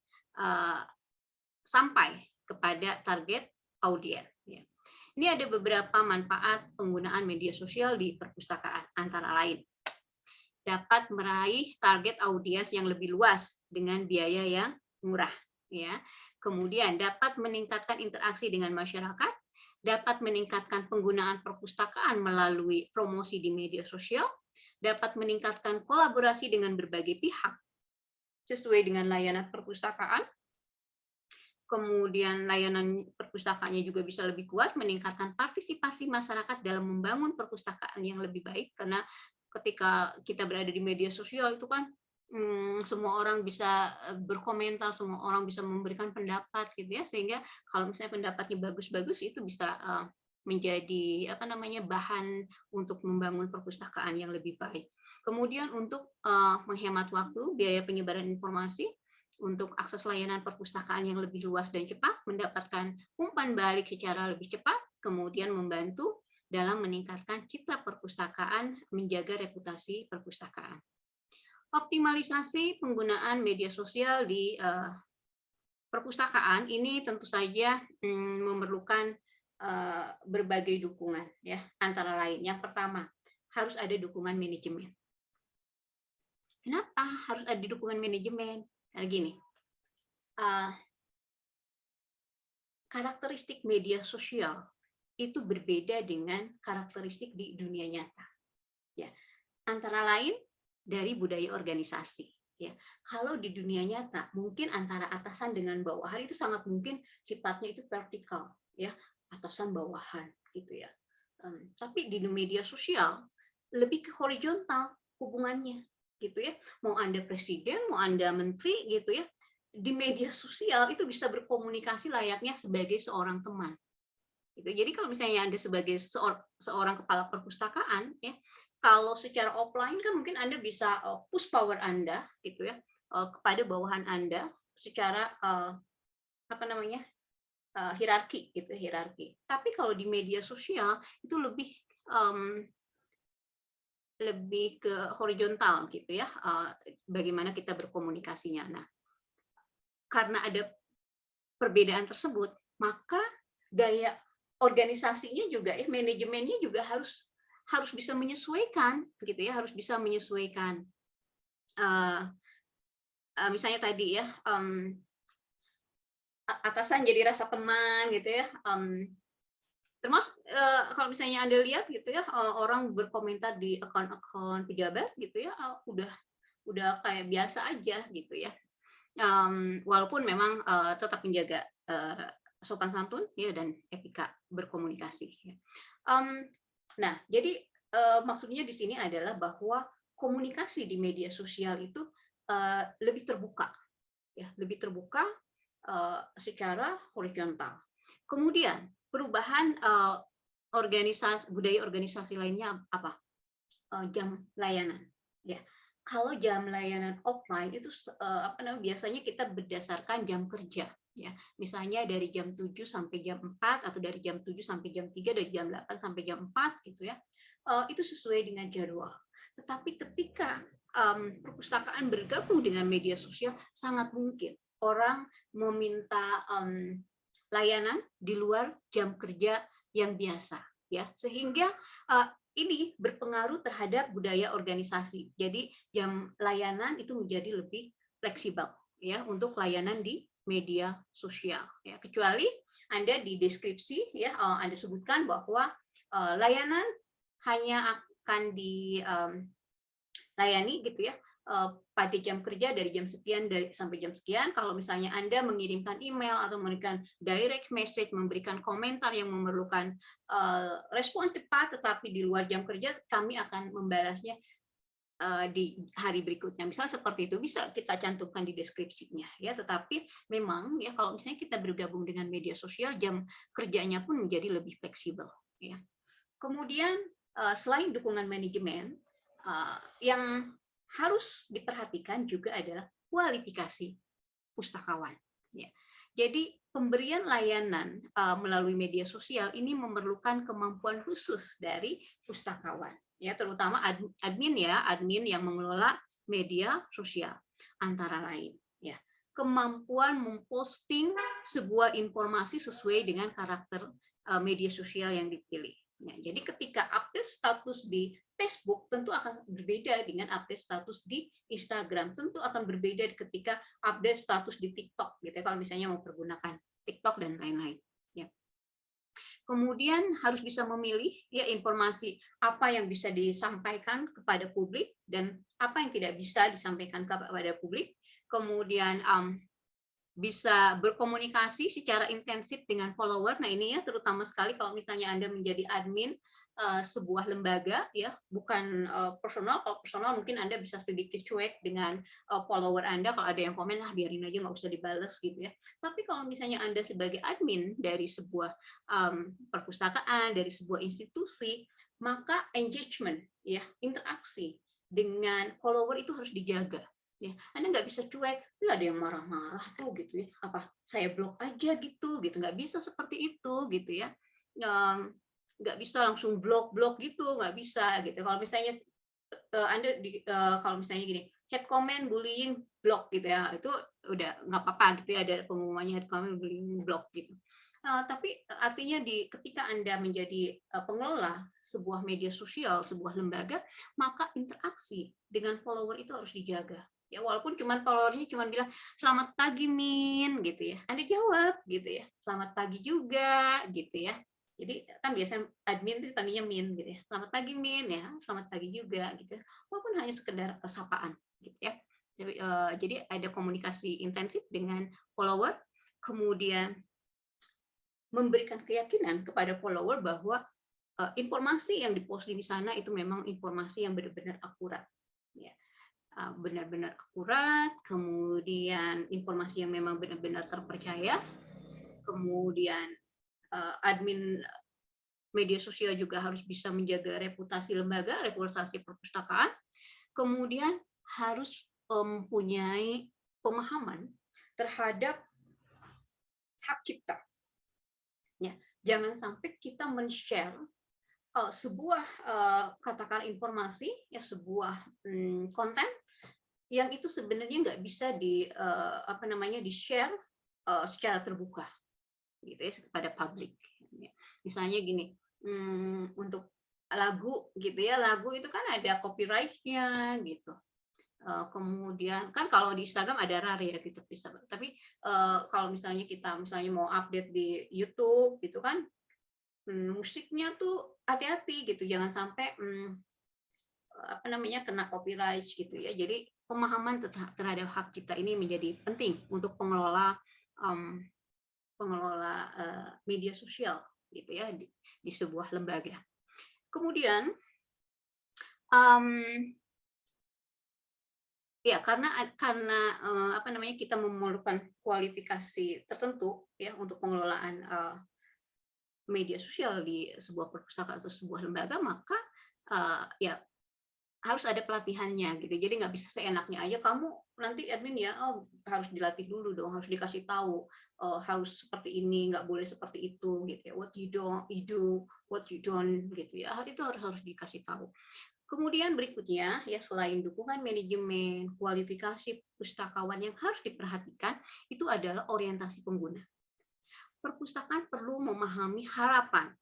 sampai kepada target audiens. Ya. Ini ada beberapa manfaat penggunaan media sosial di perpustakaan, antara lain dapat meraih target audiens yang lebih luas dengan biaya yang murah. Ya. Kemudian dapat meningkatkan interaksi dengan masyarakat, dapat meningkatkan penggunaan perpustakaan melalui promosi di media sosial, dapat meningkatkan kolaborasi dengan berbagai pihak sesuai dengan layanan perpustakaan. Kemudian layanan perpustakaannya juga bisa lebih kuat, meningkatkan partisipasi masyarakat dalam membangun perpustakaan yang lebih baik, karena ketika kita berada di media sosial itu kan semua orang bisa berkomentar, semua orang bisa memberikan pendapat gitu ya, sehingga kalau misalnya pendapatnya bagus-bagus itu bisa menjadi bahan untuk membangun perpustakaan yang lebih baik. Kemudian untuk menghemat waktu, biaya penyebaran informasi, untuk akses layanan perpustakaan yang lebih luas dan cepat, mendapatkan umpan balik secara lebih cepat, kemudian membantu dalam meningkatkan citra perpustakaan, menjaga reputasi perpustakaan. Optimalisasi penggunaan media sosial di perpustakaan ini tentu saja memerlukan berbagai dukungan ya, antara lain yang pertama harus ada dukungan manajemen. Kenapa harus ada dukungan manajemen? Nah, gini, uh, karakteristik media sosial itu berbeda dengan karakteristik di dunia nyata. Ya, antara lain dari budaya organisasi. Ya, kalau di dunia nyata mungkin antara atasan dengan bawahan itu sangat mungkin sifatnya itu vertikal, ya, atasan bawahan, gitu ya. Tapi di media sosial lebih ke horizontal hubungannya, gitu ya. Mau Anda presiden, mau Anda menteri, gitu ya. Di media sosial itu bisa berkomunikasi layaknya sebagai seorang teman. Gitu. Jadi kalau misalnya Anda sebagai seorang kepala perpustakaan, ya, kalau secara offline kan mungkin Anda bisa push power Anda, gitu ya, kepada bawahan Anda secara apa namanya hierarki, gitu, hierarki. Tapi kalau di media sosial itu lebih ke horizontal, gitu ya, bagaimana kita berkomunikasinya. Nah, karena ada perbedaan tersebut, maka gaya organisasinya juga ya manajemennya juga harus bisa menyesuaikan gitu ya, harus bisa menyesuaikan. Misalnya tadi ya, atasan jadi rasa teman gitu ya, termasuk kalau misalnya Anda lihat gitu ya, orang berkomentar di akun-akun pejabat gitu ya, udah kayak biasa aja gitu ya. Walaupun memang tetap menjaga sopan santun ya dan etika berkomunikasi. Ya. Nah, jadi maksudnya di sini adalah bahwa komunikasi di media sosial itu lebih terbuka, ya, lebih terbuka secara horizontal. Kemudian perubahan budaya organisasi lainnya apa? Jam layanan. Ya, kalau jam layanan offline itu biasanya kita berdasarkan jam kerja. Ya, misalnya dari jam 7 sampai jam 4 atau dari jam 7 sampai jam 3, dari jam 8 sampai jam 4 gitu ya. Itu sesuai dengan jadwal. Tetapi ketika perpustakaan bergabung dengan media sosial, sangat mungkin orang meminta layanan di luar jam kerja yang biasa, ya, sehingga ini berpengaruh terhadap budaya organisasi. Jadi jam layanan itu menjadi lebih fleksibel ya untuk layanan di media sosial. Ya, kecuali Anda di deskripsi ya Anda sebutkan bahwa layanan hanya akan dilayani gitu ya pada jam kerja dari jam sekian sampai jam sekian. Kalau misalnya Anda mengirimkan email atau memberikan direct message, memberikan komentar yang memerlukan respon cepat, tetapi di luar jam kerja, kami akan membalasnya di hari berikutnya. Misal seperti itu bisa kita cantumkan di deskripsinya, ya. Tetapi memang ya kalau misalnya kita bergabung dengan media sosial, jam kerjanya pun menjadi lebih fleksibel. Ya. Kemudian selain dukungan manajemen, yang harus diperhatikan juga adalah kualifikasi pustakawan. Ya. Jadi pemberian layanan melalui media sosial ini memerlukan kemampuan khusus dari pustakawan, ya, terutama admin yang mengelola media sosial antara lain. Ya. Kemampuan memposting sebuah informasi sesuai dengan karakter media sosial yang dipilih. Ya, jadi ketika update status di Facebook tentu akan berbeda dengan update status di Instagram, tentu akan berbeda ketika update status di TikTok gitu ya, kalau misalnya mau pergunakan TikTok dan lain-lain. Ya. Kemudian harus bisa memilih ya informasi apa yang bisa disampaikan kepada publik dan apa yang tidak bisa disampaikan kepada publik. Kemudian bisa berkomunikasi secara intensif dengan follower. Nah ini ya terutama sekali kalau misalnya Anda menjadi admin sebuah lembaga ya, bukan personal. Kalau personal mungkin Anda bisa sedikit cuek dengan follower Anda, kalau ada yang komen biarin aja nggak usah dibales gitu ya. Tapi kalau misalnya Anda sebagai admin dari sebuah perpustakaan, dari sebuah institusi, maka engagement ya, interaksi dengan follower itu harus dijaga. Ya, Anda nggak bisa cuek, ada yang marah-marah tuh gitu ya, apa saya blok aja gitu, nggak bisa seperti itu gitu ya, nggak bisa langsung blok gitu, nggak bisa gitu. Kalau misalnya Anda kalau misalnya gini, head comment, bullying, blok gitu ya, itu udah nggak apa-apa gitu ya, ada pengumumannya head comment, bullying, blok gitu. Tapi artinya ketika Anda menjadi pengelola sebuah media sosial, sebuah lembaga, maka interaksi dengan follower itu harus dijaga. Ya, walaupun followernya cuma bilang selamat pagi Min gitu ya. Anda jawab gitu ya. Selamat pagi juga gitu ya. Jadi kan biasanya admin itu panggilnya Min gitu ya. Selamat pagi Min ya, selamat pagi juga gitu. Walaupun hanya sekedar sapaan gitu ya. Jadi ada komunikasi intensif dengan follower, kemudian memberikan keyakinan kepada follower bahwa informasi yang diposting di sana itu memang informasi yang benar-benar akurat, ya, benar-benar akurat, kemudian informasi yang memang benar-benar terpercaya, kemudian admin media sosial juga harus bisa menjaga reputasi lembaga, reputasi perpustakaan, kemudian harus mempunyai pemahaman terhadap hak cipta. Ya, jangan sampai kita men-share sebuah katakan informasi, ya sebuah konten yang itu sebenarnya nggak bisa di-share secara terbuka, gitu ya, kepada publik. Misalnya gini, untuk lagu, gitu ya, lagu itu kan ada copyright-nya, gitu. Kemudian kan kalau di Instagram ada RAR ya, gitu bisa. Tapi kalau misalnya kita mau update di YouTube, gitu kan, musiknya tuh hati-hati gitu, jangan sampai kena copyright gitu ya. Jadi pemahaman terhadap hak cipta ini menjadi penting untuk pengelola media sosial gitu ya di sebuah lembaga. Kemudian ya karena kita memerlukan kualifikasi tertentu ya untuk pengelolaan media sosial di sebuah perpustakaan atau sebuah lembaga, maka ya harus ada pelatihannya gitu. Jadi nggak bisa seenaknya aja kamu nanti admin ya, harus dilatih dulu dong, harus dikasih tahu harus seperti ini, nggak boleh seperti itu gitu ya. What you do, what you don't gitu ya. Itu harus dikasih tahu. Kemudian berikutnya ya, selain dukungan manajemen, kualifikasi pustakawan yang harus diperhatikan itu adalah orientasi pengguna. Perpustakaan perlu memahami harapan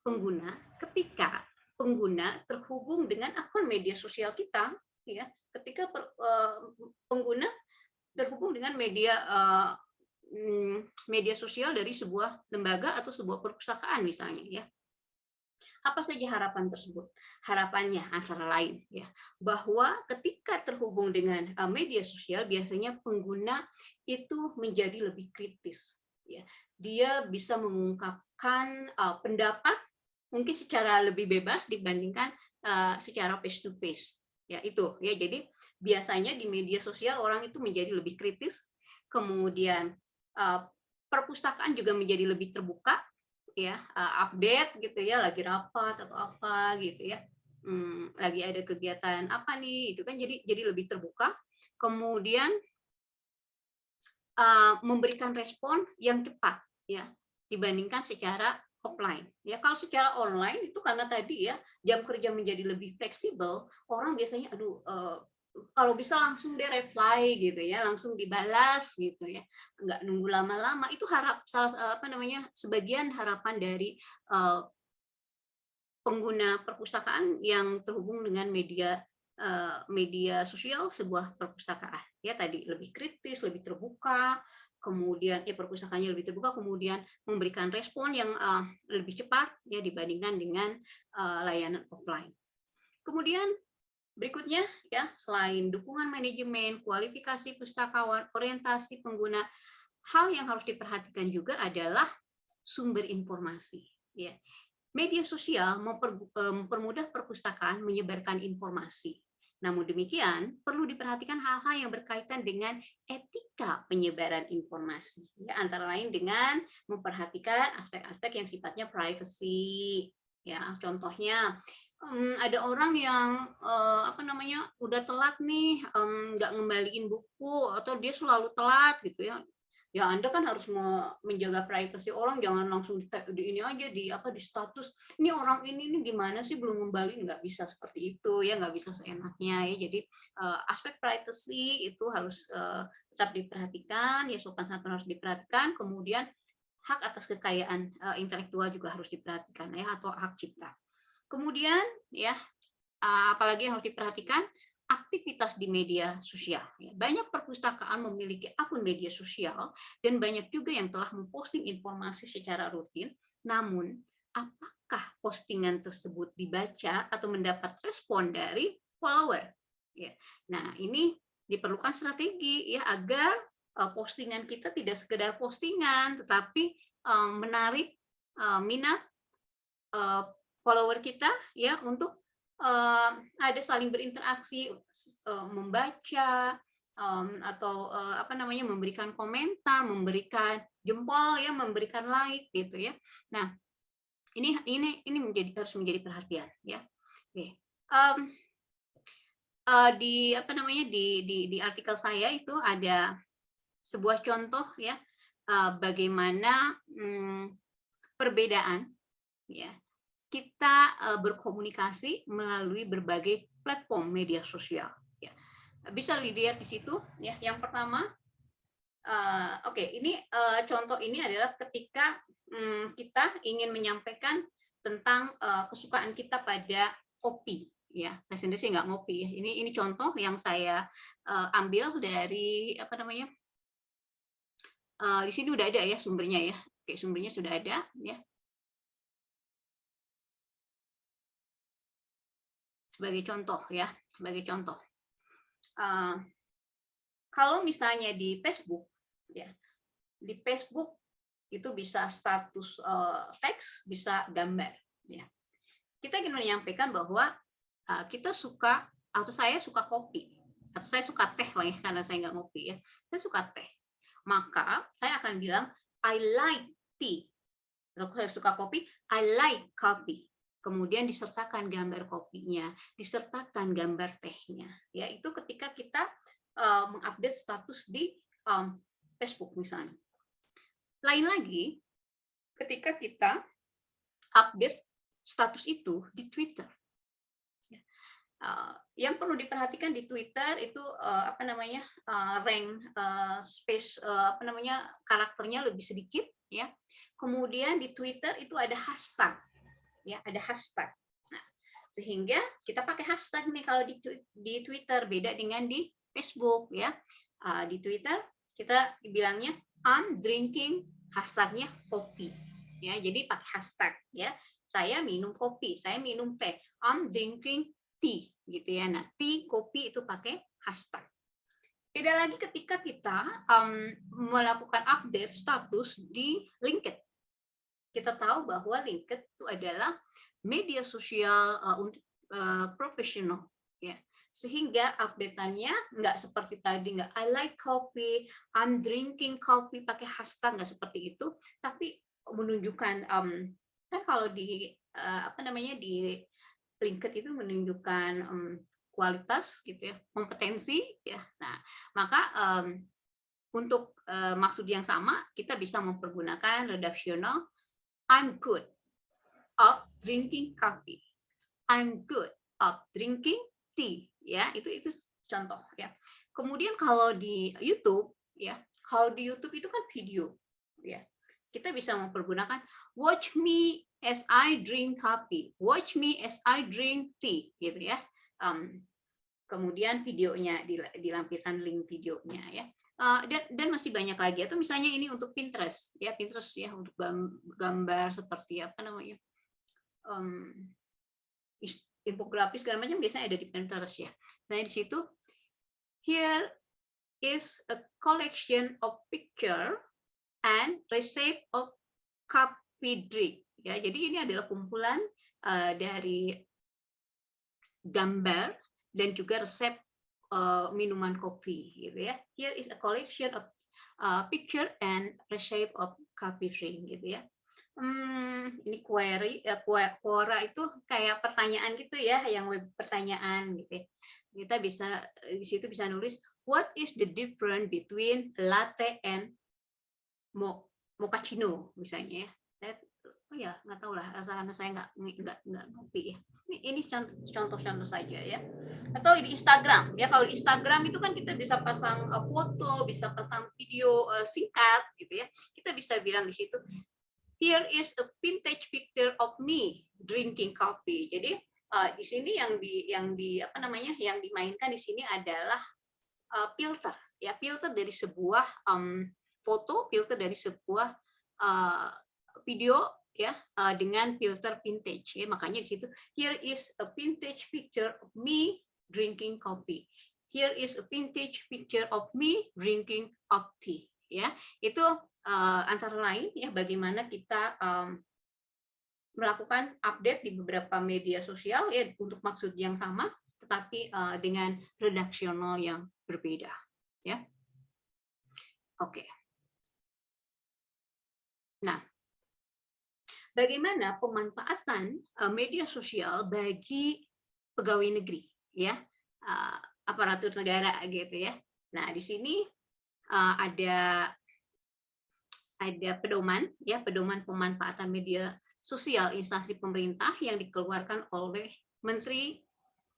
pengguna ketika pengguna terhubung dengan akun media sosial kita, ya. Ketika pengguna terhubung dengan media sosial dari sebuah lembaga atau sebuah perpustakaan misalnya, ya. Apa saja harapan tersebut? Harapannya antara lain ya, bahwa ketika terhubung dengan media sosial biasanya pengguna itu menjadi lebih kritis ya. Dia bisa mengungkapkan pendapat mungkin secara lebih bebas dibandingkan secara face to face. Ya, itu ya. Jadi biasanya di media sosial orang itu menjadi lebih kritis, kemudian perpustakaan juga menjadi lebih terbuka ya, update gitu ya, lagi rapat atau apa gitu ya, lagi ada kegiatan apa nih, itu kan jadi lebih terbuka, kemudian memberikan respon yang cepat ya dibandingkan secara offline ya. Kalau secara online itu karena tadi ya jam kerja menjadi lebih fleksibel, orang biasanya kalau bisa langsung dia reply gitu ya, langsung dibalas gitu ya, nggak nunggu lama-lama. Itu sebagian harapan dari pengguna perpustakaan yang terhubung dengan media sosial sebuah perpustakaan. Ya tadi lebih kritis, lebih terbuka, kemudian perpustakaannya lebih terbuka, kemudian memberikan respon yang lebih cepat ya dibandingkan dengan layanan offline. Kemudian berikutnya ya, selain dukungan manajemen, kualifikasi pustakawan, orientasi pengguna, hal yang harus diperhatikan juga adalah sumber informasi ya. Media sosial mempermudah perpustakaan menyebarkan informasi. Namun demikian, perlu diperhatikan hal-hal yang berkaitan dengan etika penyebaran informasi. Ya, antara lain dengan memperhatikan aspek-aspek yang sifatnya privacy. Ya, contohnya ada orang yang udah telat nih, nggak ngembaliin buku atau dia selalu telat gitu ya. Ya Anda kan harus menjaga privasi orang, jangan langsung di ini aja di status. Ini orang ini gimana sih belum kembali, nggak bisa seperti itu ya, nggak bisa seenaknya ya. Jadi aspek privacy itu harus tetap diperhatikan ya, sopan santun harus diperhatikan. Kemudian hak atas kekayaan intelektual juga harus diperhatikan ya, atau hak cipta. Kemudian ya, apalagi yang harus diperhatikan, aktivitas di media sosial. Banyak perpustakaan memiliki akun media sosial dan banyak juga yang telah memposting informasi secara rutin. Namun, apakah postingan tersebut dibaca atau mendapat respon dari follower? Nah, ini diperlukan strategi ya, agar postingan kita tidak sekedar postingan, tetapi menarik minat follower kita ya, untuk ada saling berinteraksi, membaca, atau memberikan komentar, memberikan jempol ya, memberikan like gitu ya. Nah, ini harus menjadi perhatian ya. Oke. Di artikel saya itu ada sebuah contoh ya, bagaimana perbedaan ya, kita berkomunikasi melalui berbagai platform media sosial. Ya. Bisa dilihat di situ. Ya. Yang pertama, ini contoh ini adalah ketika kita ingin menyampaikan tentang kesukaan kita pada kopi. Ya, saya sendiri sih nggak ngopi. Ya. Ini contoh yang saya ambil dari di sini udah ada ya sumbernya ya. Oke, sumbernya sudah ada ya. Sebagai contoh ya, sebagai contoh. Kalau misalnya di Facebook ya, di Facebook itu bisa status teks, bisa gambar ya. Kita ingin menyampaikan bahwa kita suka, atau saya suka kopi, atau saya suka teh lah ya, karena saya nggak ngopi ya, saya suka teh. Maka saya akan bilang I like tea. Kalau saya suka kopi, I like coffee. Kemudian disertakan gambar kopinya, disertakan gambar tehnya. Ya, itu ketika kita mengupdate status di Facebook misalnya. Lain lagi, ketika kita update status itu di Twitter. Yang perlu diperhatikan di Twitter itu rank space karakternya lebih sedikit ya. Kemudian di Twitter itu ada hashtag ya, ada hashtag. Nah, sehingga kita pakai hashtag nih kalau di Twitter, beda dengan di Facebook ya. Di Twitter kita bilangnya I'm drinking, hashtagnya kopi ya, jadi pakai hashtag ya. Saya minum kopi, saya minum teh, I'm drinking tea gitu ya. Nah, tea, kopi itu pakai hashtag. Beda lagi ketika kita melakukan update status di LinkedIn. Kita tahu bahwa LinkedIn itu adalah media sosial untuk profesional ya, sehingga update-annya nggak seperti tadi, nggak I like coffee, I'm drinking coffee pakai hashtag, nggak seperti itu, tapi menunjukkan kan kalau di di LinkedIn itu menunjukkan kualitas gitu ya, kompetensi ya. Nah, maka untuk maksud yang sama kita bisa mempergunakan redaksional I'm good of drinking coffee. I'm good of drinking tea. Ya, itu contoh ya. Kemudian kalau di YouTube ya, kalau di YouTube itu kan video ya. Kita bisa mempergunakan watch me as I drink coffee, watch me as I drink tea gitu ya. Kemudian videonya dilampirkan link videonya ya. Dan masih banyak lagi, atau misalnya ini untuk Pinterest ya, Pinterest ya, untuk gambar seperti infografis segala macam biasanya ada di Pinterest ya. Saya di situ, here is a collection of picture and recipe of coffee drink ya. Jadi ini adalah kumpulan dari gambar dan juga resep minuman kopi gitu ya. Here is a collection of picture and recipe of coffee drink gitu ya. Ini query Quora itu kayak pertanyaan gitu ya, yang web pertanyaan gitu ya. Kita bisa di situ bisa nulis what is the difference between latte and mochaccino misalnya ya. Oh ya, nggak tahu lah, karena saya nggak ngerti ya. Ini contoh-contoh saja ya. Atau di Instagram ya, kalau di Instagram itu kan kita bisa pasang foto, bisa pasang video singkat gitu ya. Kita bisa bilang di situ, here is a vintage picture of me drinking coffee. Jadi di sini yang dimainkan di sini adalah filter ya, filter dari sebuah foto, filter dari sebuah video ya, dengan filter vintage ya. Makanya di situ, here is a vintage picture of me drinking coffee, here is a vintage picture of me drinking of tea ya. Itu antara lain ya, bagaimana kita melakukan update di beberapa media sosial ya, untuk maksud yang sama tetapi dengan redaksional yang berbeda ya. Oke. Nah, bagaimana pemanfaatan media sosial bagi pegawai negeri ya, aparatur negara gitu ya. Nah, di sini ada pedoman ya, pedoman pemanfaatan media sosial instansi pemerintah yang dikeluarkan oleh Menteri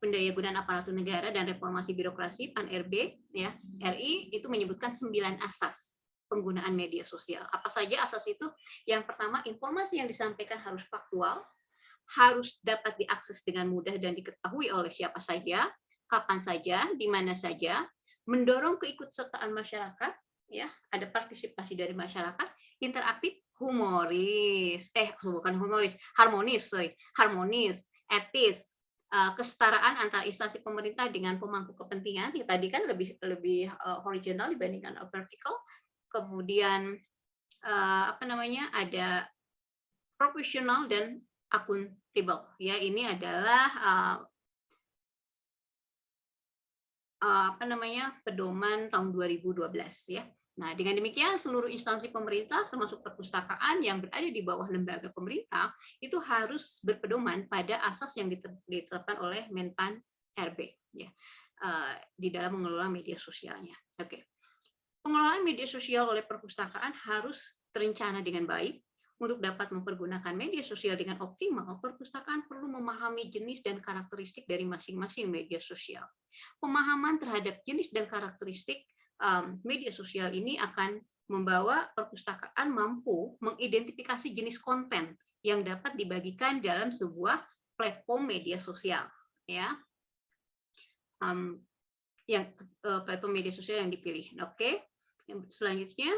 Pendayagunaan Aparatur Negara dan Reformasi Birokrasi (PAN-RB) ya, RI, itu menyebutkan 9 asas penggunaan media sosial. Apa saja asas itu? Yang pertama, informasi yang disampaikan harus faktual, harus dapat diakses dengan mudah dan diketahui oleh siapa saja, kapan saja, di mana saja, mendorong keikutsertaan masyarakat, ya, ada partisipasi dari masyarakat, interaktif, harmonis, etis, kesetaraan antara instansi pemerintah dengan pemangku kepentingan. Ya, tadi kan lebih horizontal dibandingkan vertikal. Kemudian ada profesional dan akuntabel. Ya, ini adalah pedoman tahun 2012 ya. Nah, dengan demikian seluruh instansi pemerintah termasuk perpustakaan yang berada di bawah lembaga pemerintah itu harus berpedoman pada asas yang ditetapkan oleh Menpan RB ya, di dalam mengelola media sosialnya. Oke. Pengelolaan media sosial oleh perpustakaan harus terencana dengan baik. Untuk dapat mempergunakan media sosial dengan optimal, perpustakaan perlu memahami jenis dan karakteristik dari masing-masing media sosial. Pemahaman terhadap jenis dan karakteristik media sosial ini akan membawa perpustakaan mampu mengidentifikasi jenis konten yang dapat dibagikan dalam sebuah platform media sosial, ya. Yang platform media sosial yang dipilih. Oke. Selanjutnya,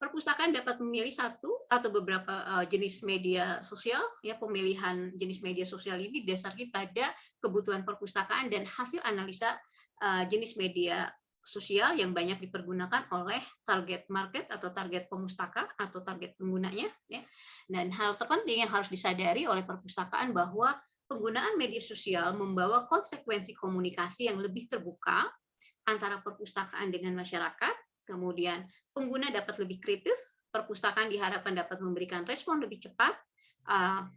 perpustakaan dapat memilih satu atau beberapa jenis media sosial. Ya, pemilihan jenis media sosial ini didasarkan pada kebutuhan perpustakaan dan hasil analisa jenis media sosial yang banyak dipergunakan oleh target market atau target pemustaka atau target penggunanya. Ya. Dan hal terpenting yang harus disadari oleh perpustakaan bahwa penggunaan media sosial membawa konsekuensi komunikasi yang lebih terbuka antara perpustakaan dengan masyarakat. Kemudian pengguna dapat lebih kritis, perpustakaan diharapkan dapat memberikan respon lebih cepat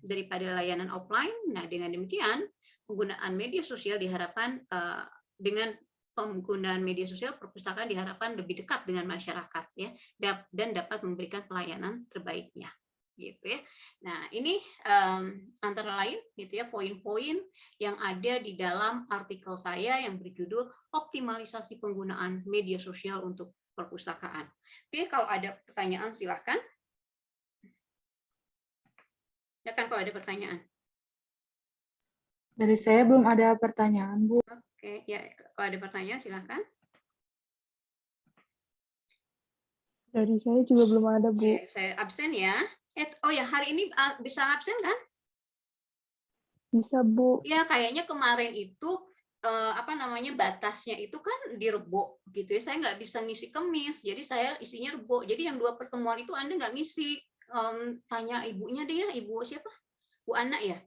daripada layanan offline. Nah, dengan demikian penggunaan media sosial diharapkan dengan penggunaan media sosial, perpustakaan diharapkan lebih dekat dengan masyarakat ya, dan dapat memberikan pelayanan terbaiknya. Gitu ya. Nah, ini antara lain gitu ya, poin-poin yang ada di dalam artikel saya yang berjudul optimalisasi penggunaan media sosial untuk perpustakaan. Oke, kalau ada pertanyaan silahkan. Ya kan, kalau ada pertanyaan. Dari saya belum ada pertanyaan, Bu. Oke, ya kalau ada pertanyaan silahkan. Dari saya juga belum ada, Bu. Oke, saya absen ya. Oh ya, hari ini bisa absen kan? Bisa, Bu. Ya, kayaknya kemarin itu batasnya itu kan di Rebo gitu ya. Saya nggak bisa ngisi Kemis, jadi saya isinya Rebo. Jadi yang 2 pertemuan itu Anda nggak ngisi. Tanya ibunya deh ya, ibu siapa? Bu Ana ya.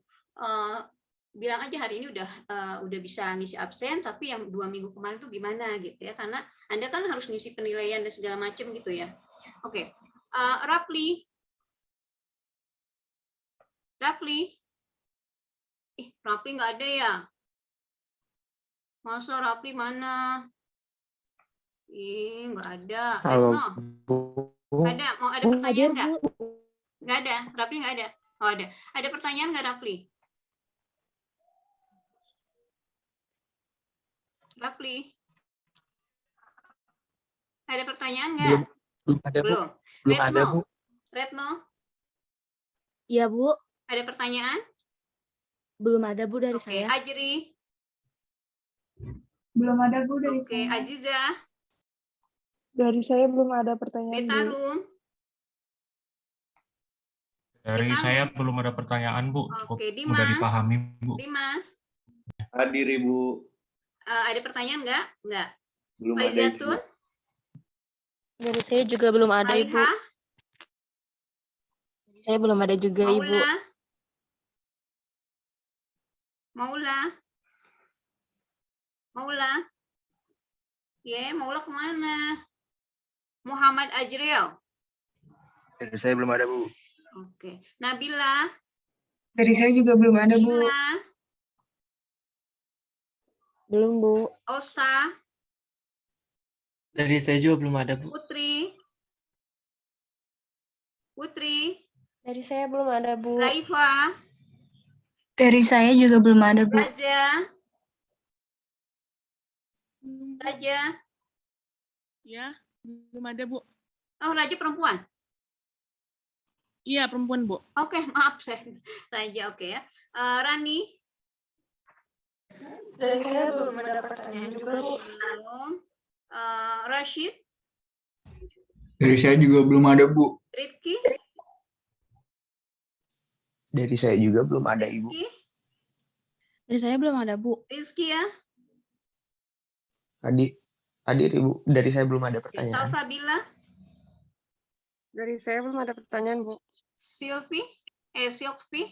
Bilang aja hari ini udah bisa ngisi absen, tapi yang 2 minggu kemarin itu gimana gitu ya, karena Anda kan harus ngisi penilaian dan segala macam gitu ya. Oke. Rafli. Rafli nggak ada ya? Masa Rafli mana? Nggak ada. Halo, Retno, Bu. ada? Mau ada pertanyaan nggak? Nggak ada. Rafli nggak ada. Oh, ada. Ada pertanyaan nggak, Rafli? Rafli? Ada pertanyaan nggak? Belum ada, Bu. Belum. Belum ada, Retno? Bu. Retno, Iya, Bu. ada pertanyaan? Belum ada, Bu, dari Oke, saya. Ajri. Belum ada, Bu, dari Oke, saya. Aziza. Dari saya belum ada pertanyaan, Bu. Betarum. Dari Kita- saya belum ada pertanyaan, Bu. Cukup Oke, mudah Dimas. dipahami, Bu. Dimas. Hadir Ibu. Ada pertanyaan nggak? Nggak. Belum ada Faizatun. Ibu. Dari saya juga belum ada, Ibu. Maliha. Dari saya belum ada juga, Ibu. Maula. Maula. Maula. Maula kemana? Muhammad Ajriel. Dari saya belum ada, Bu. Oke. Nabila. Dari saya juga belum ada, Bu. Nabila. Belum, Bu. Osa. Dari saya juga belum ada, Bu. Putri. Putri. Dari saya belum ada, Bu. Raifa. Dari saya juga belum ada, Bu. Raja. Raja. Ya, belum ada, Bu. Oh, Raja perempuan. Iya, perempuan, Bu. Oke, maaf saya. Raja, oke ya. Rani. Dari saya belum ada pertanyaan juga, Bu. Belum. Rashid. Dari saya juga belum ada, Bu. Rifki. Dari saya juga belum ada, Ibu. Rizky. Dari saya belum ada, Bu. Rizky ya. Hadir, Ibu. Dari saya belum ada pertanyaan. Salsabila. Dari saya belum ada pertanyaan, Bu. Silvi. Silvi.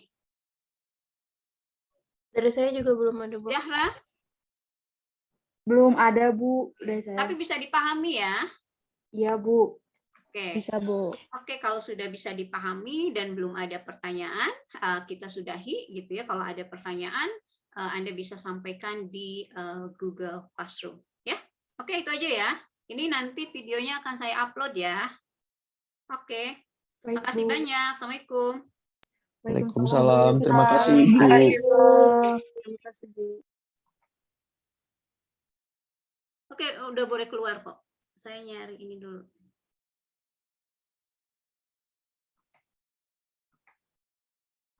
Dari saya juga belum ada, Bu. Zahra. Belum ada, Bu. Dari saya. Tapi bisa dipahami ya. Iya, Bu. Oke. Bisa, Bu. Oke, kalau sudah bisa dipahami dan belum ada pertanyaan, kita sudahi gitu ya. Kalau ada pertanyaan, Anda bisa sampaikan di Google Classroom ya. Oke, itu aja ya. Ini nanti videonya akan saya upload ya. Oke. Baik, Makasih Bu. banyak. Assalamualaikum. Waalaikumsalam. Terima kasih, Terima Bu. kasih, Bu. Terima kasih, Bu. Oke, udah boleh keluar kok. Saya nyari ini dulu.